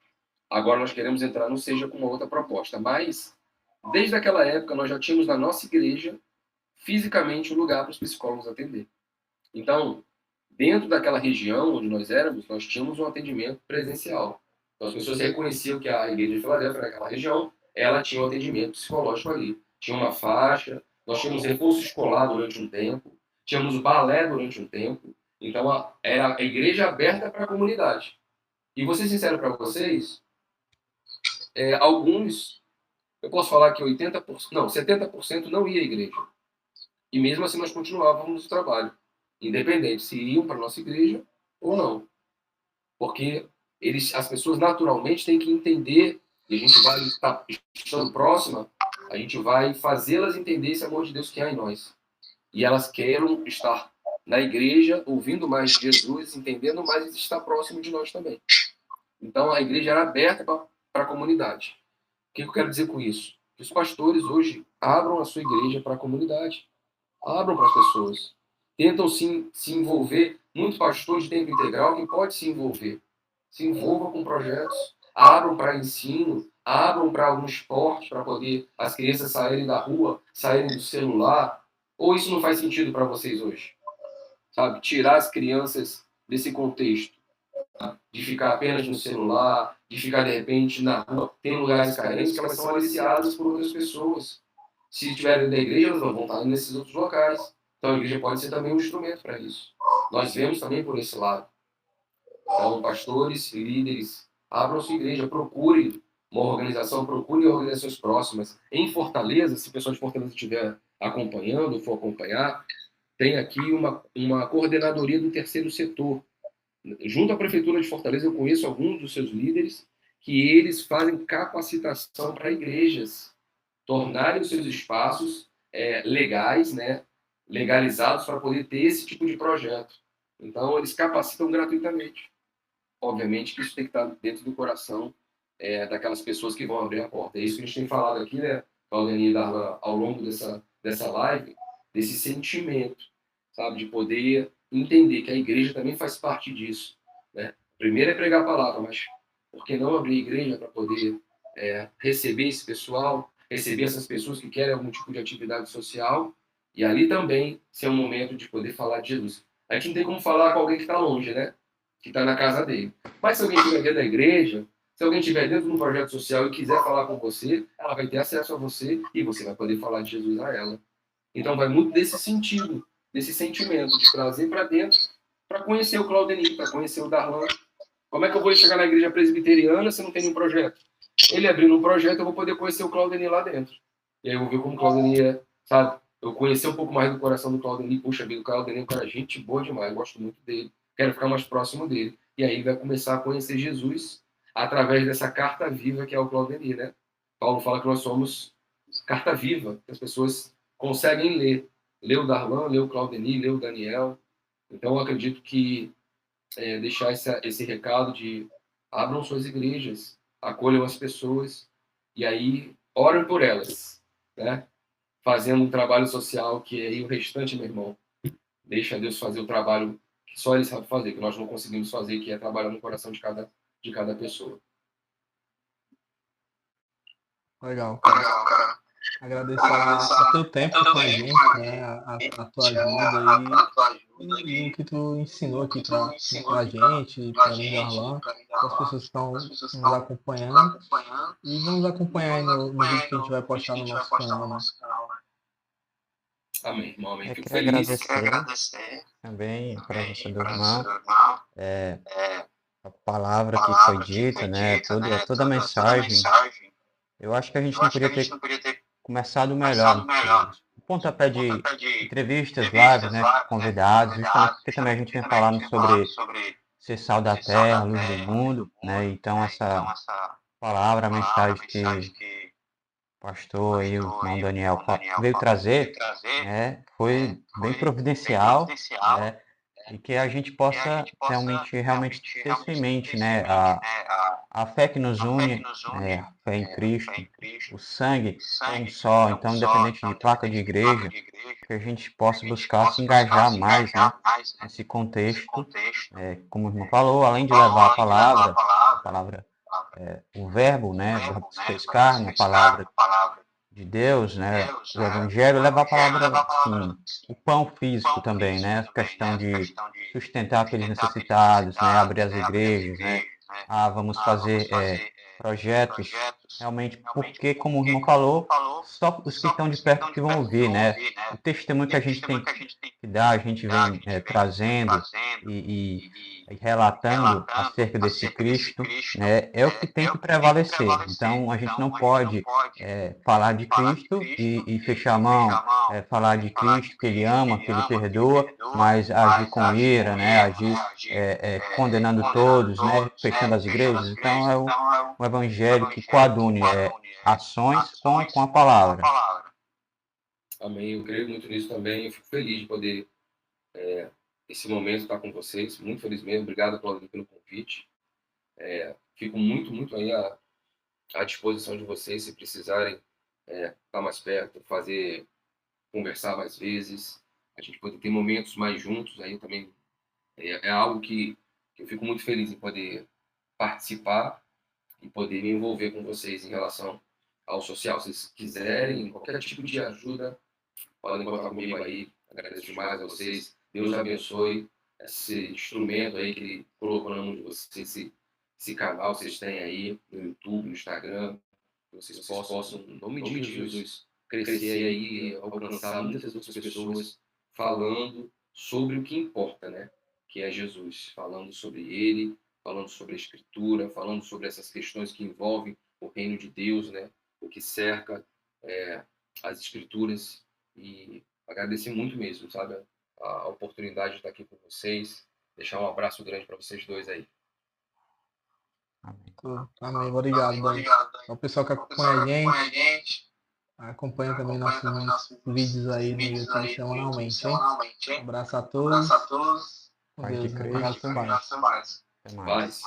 Agora nós queremos entrar no SEJA com uma outra proposta. Mas, desde aquela época, nós já tínhamos na nossa igreja, fisicamente, um lugar para os psicólogos atender. Então, dentro daquela região onde nós éramos, nós tínhamos um atendimento presencial. Então, as pessoas reconheciam que a igreja de Filadélfia, naquela região, ela tinha um atendimento psicológico ali. Tinha uma faixa, nós tínhamos reforço escolar durante um tempo, tínhamos o balé durante um tempo. Então, era a igreja aberta para a comunidade. E vou ser sincero para vocês, alguns, eu posso falar que 70% não ia à igreja. E mesmo assim nós continuávamos o trabalho, independente se iam para a nossa igreja ou não. Porque as pessoas naturalmente têm que entender, e a gente vai estar estando próxima, a gente vai fazê-las entender esse amor de Deus que há em nós. E elas queiram estar na igreja, ouvindo mais de Jesus, entendendo mais e está próximo de nós também. Então, a igreja era aberta para a comunidade. O que eu quero dizer com isso? Que os pastores hoje abram a sua igreja para a comunidade. Abram para as pessoas. Tentam se envolver. Muito pastor de tempo integral que pode se envolver. Se envolva com projetos. Abram para ensino. Abram para algum esporte, para poder as crianças saírem da rua, saírem do celular. Ou isso não faz sentido para vocês hoje? Sabe? Tirar as crianças desse contexto. De ficar apenas no celular, de ficar, de repente, na rua. Tem lugares carentes que elas são aliciadas por outras pessoas. Se estiverem da igreja, elas não vão estar nesses outros locais. Então, a igreja pode ser também um instrumento para isso. Nós vemos também por esse lado. Então, pastores e líderes, abram sua igreja, procure uma organização, procure organizações próximas. Em Fortaleza, se o pessoal de Fortaleza estiver acompanhando, ou for acompanhar, tem aqui uma coordenadoria do terceiro setor. Junto à Prefeitura de Fortaleza, eu conheço alguns dos seus líderes que eles fazem capacitação para igrejas tornarem os seus espaços legais, né, legalizados para poder ter esse tipo de projeto. Então, eles capacitam gratuitamente. Obviamente que isso tem que estar dentro do coração daquelas pessoas que vão abrir a porta. É isso que a gente tem falado aqui, né, Claudeni e Darlan, ao longo dessa live, desse sentimento, sabe, de poder entender que a igreja também faz parte disso, né? Primeiro é pregar a palavra, mas por que não abrir a igreja para poder receber esse pessoal, receber essas pessoas que querem algum tipo de atividade social, e ali também ser um momento de poder falar de Jesus. A gente não tem como falar com alguém que está longe, né? Que está na casa dele. Mas se alguém estiver dentro da igreja, se alguém estiver dentro de um projeto social e quiser falar com você, ela vai ter acesso a você e você vai poder falar de Jesus a ela. Então vai muito desse sentido, desse sentimento de trazer para dentro, para conhecer o Claudeni, para conhecer o Darlan. Como é que eu vou chegar na igreja presbiteriana se não tem nenhum projeto? Ele abrindo um projeto, eu vou poder conhecer o Claudeni lá dentro. E aí eu vou ver como o Claudeni é, sabe? Eu conhecer um pouco mais do coração do Claudeni. Puxa vida, o Claudeni é um cara gente boa demais, eu gosto muito dele. Quero ficar mais próximo dele. E aí vai começar a conhecer Jesus através dessa carta viva que é o Claudeni, né? Paulo fala que nós somos carta viva, que as pessoas conseguem ler. Ler o Darlan, ler o Claudeni, ler o Daniel. Então eu acredito que deixar esse recado de abram suas igrejas, acolham as pessoas e aí orem por elas, né? Fazendo um trabalho social que aí o restante, meu irmão, deixa Deus fazer o trabalho que só Ele sabe fazer, que nós não conseguimos fazer, que é trabalhar no coração de cada pessoa.
Legal, cara. Agradecer o teu tempo com a gente, né? A tua ajuda e o que tu ensinou aqui pra gente, pra mim, Darlan, para as pessoas que estão nos acompanhando. E vamos acompanhar aí no vídeo que a gente vai postar no nosso canal, né?
Amém, irmão. Amém.
Eu
Fico
queria
feliz.
agradecer também para você, do irmão, a palavra que foi dita, né? Toda a mensagem. Eu acho que a gente não podia ter começado melhor. O pontapé de entrevistas, lives, né? Convidados, justamente porque também a gente vem falando sobre ser sal da terra, luz do mundo, né? Então essa palavra, a mensagem que o pastor e o irmão Daniel veio trazer, né? Foi bem providencial, né? E que a gente possa realmente ter isso em mente, né? A fé que nos une, né? A fé em Cristo, o sangue é um só. Então, independente de placa de igreja, que a gente possa buscar se engajar mais, né? Nesse contexto, como o irmão falou, além de levar a palavra, o verbo, né? O verbo que se fez carne, a palavra de Deus, né? O Evangelho leva a palavra, assim, o pão físico também, né? A questão de sustentar aqueles necessitados, né? Abrir as igrejas, né? Vamos fazer projetos, realmente, porque, como o irmão falou, só os que estão de perto que vão ouvir, né? O testemunho que a gente tem que dar, a gente vem trazendo e relatando acerca desse Cristo, né? É o que tem que prevalecer. Então, a gente não pode falar de Cristo e fechar a mão, falar de Cristo, que Ele ama, que Ele perdoa, mas agir com ira, né? Agir condenando todos, né? Fechando as igrejas. Então, é um evangelho que coadune ações com a palavra.
Amém. Eu creio muito nisso também. Eu fico feliz de poder esse momento estar com vocês. Muito feliz mesmo. Obrigado, Claudinei, pelo convite. Fico muito, muito aí à disposição de vocês, se precisarem estar mais perto, conversar mais vezes, a gente poder ter momentos mais juntos aí também. É algo que eu fico muito feliz em poder participar e poder me envolver com vocês em relação ao social. Se vocês quiserem, qualquer tipo de ajuda, podem contar comigo aí. Agradeço demais a vocês. Deus abençoe esse instrumento aí que ele colocou na mão de vocês, esse canal que vocês têm aí no YouTube, no Instagram, que vocês possam, em nome de Jesus, crescer aí e alcançar muitas outras pessoas falando sobre o que importa, né? Que é Jesus, falando sobre ele, falando sobre a Escritura, falando sobre essas questões que envolvem o reino de Deus, né? O que cerca as Escrituras. E agradecer muito mesmo, sabe? A oportunidade de estar aqui com vocês. Deixar um abraço grande para vocês dois aí.
Amém. Obrigado, Dani. Então, o pessoal que acompanha a gente, acompanha também nossos vídeos aí no YouTube semanalmente, hein? Um abraço a todos. Com
Paz de
Deus, né?
Cristo.
Graças a Deus.
Paz. Um abraço.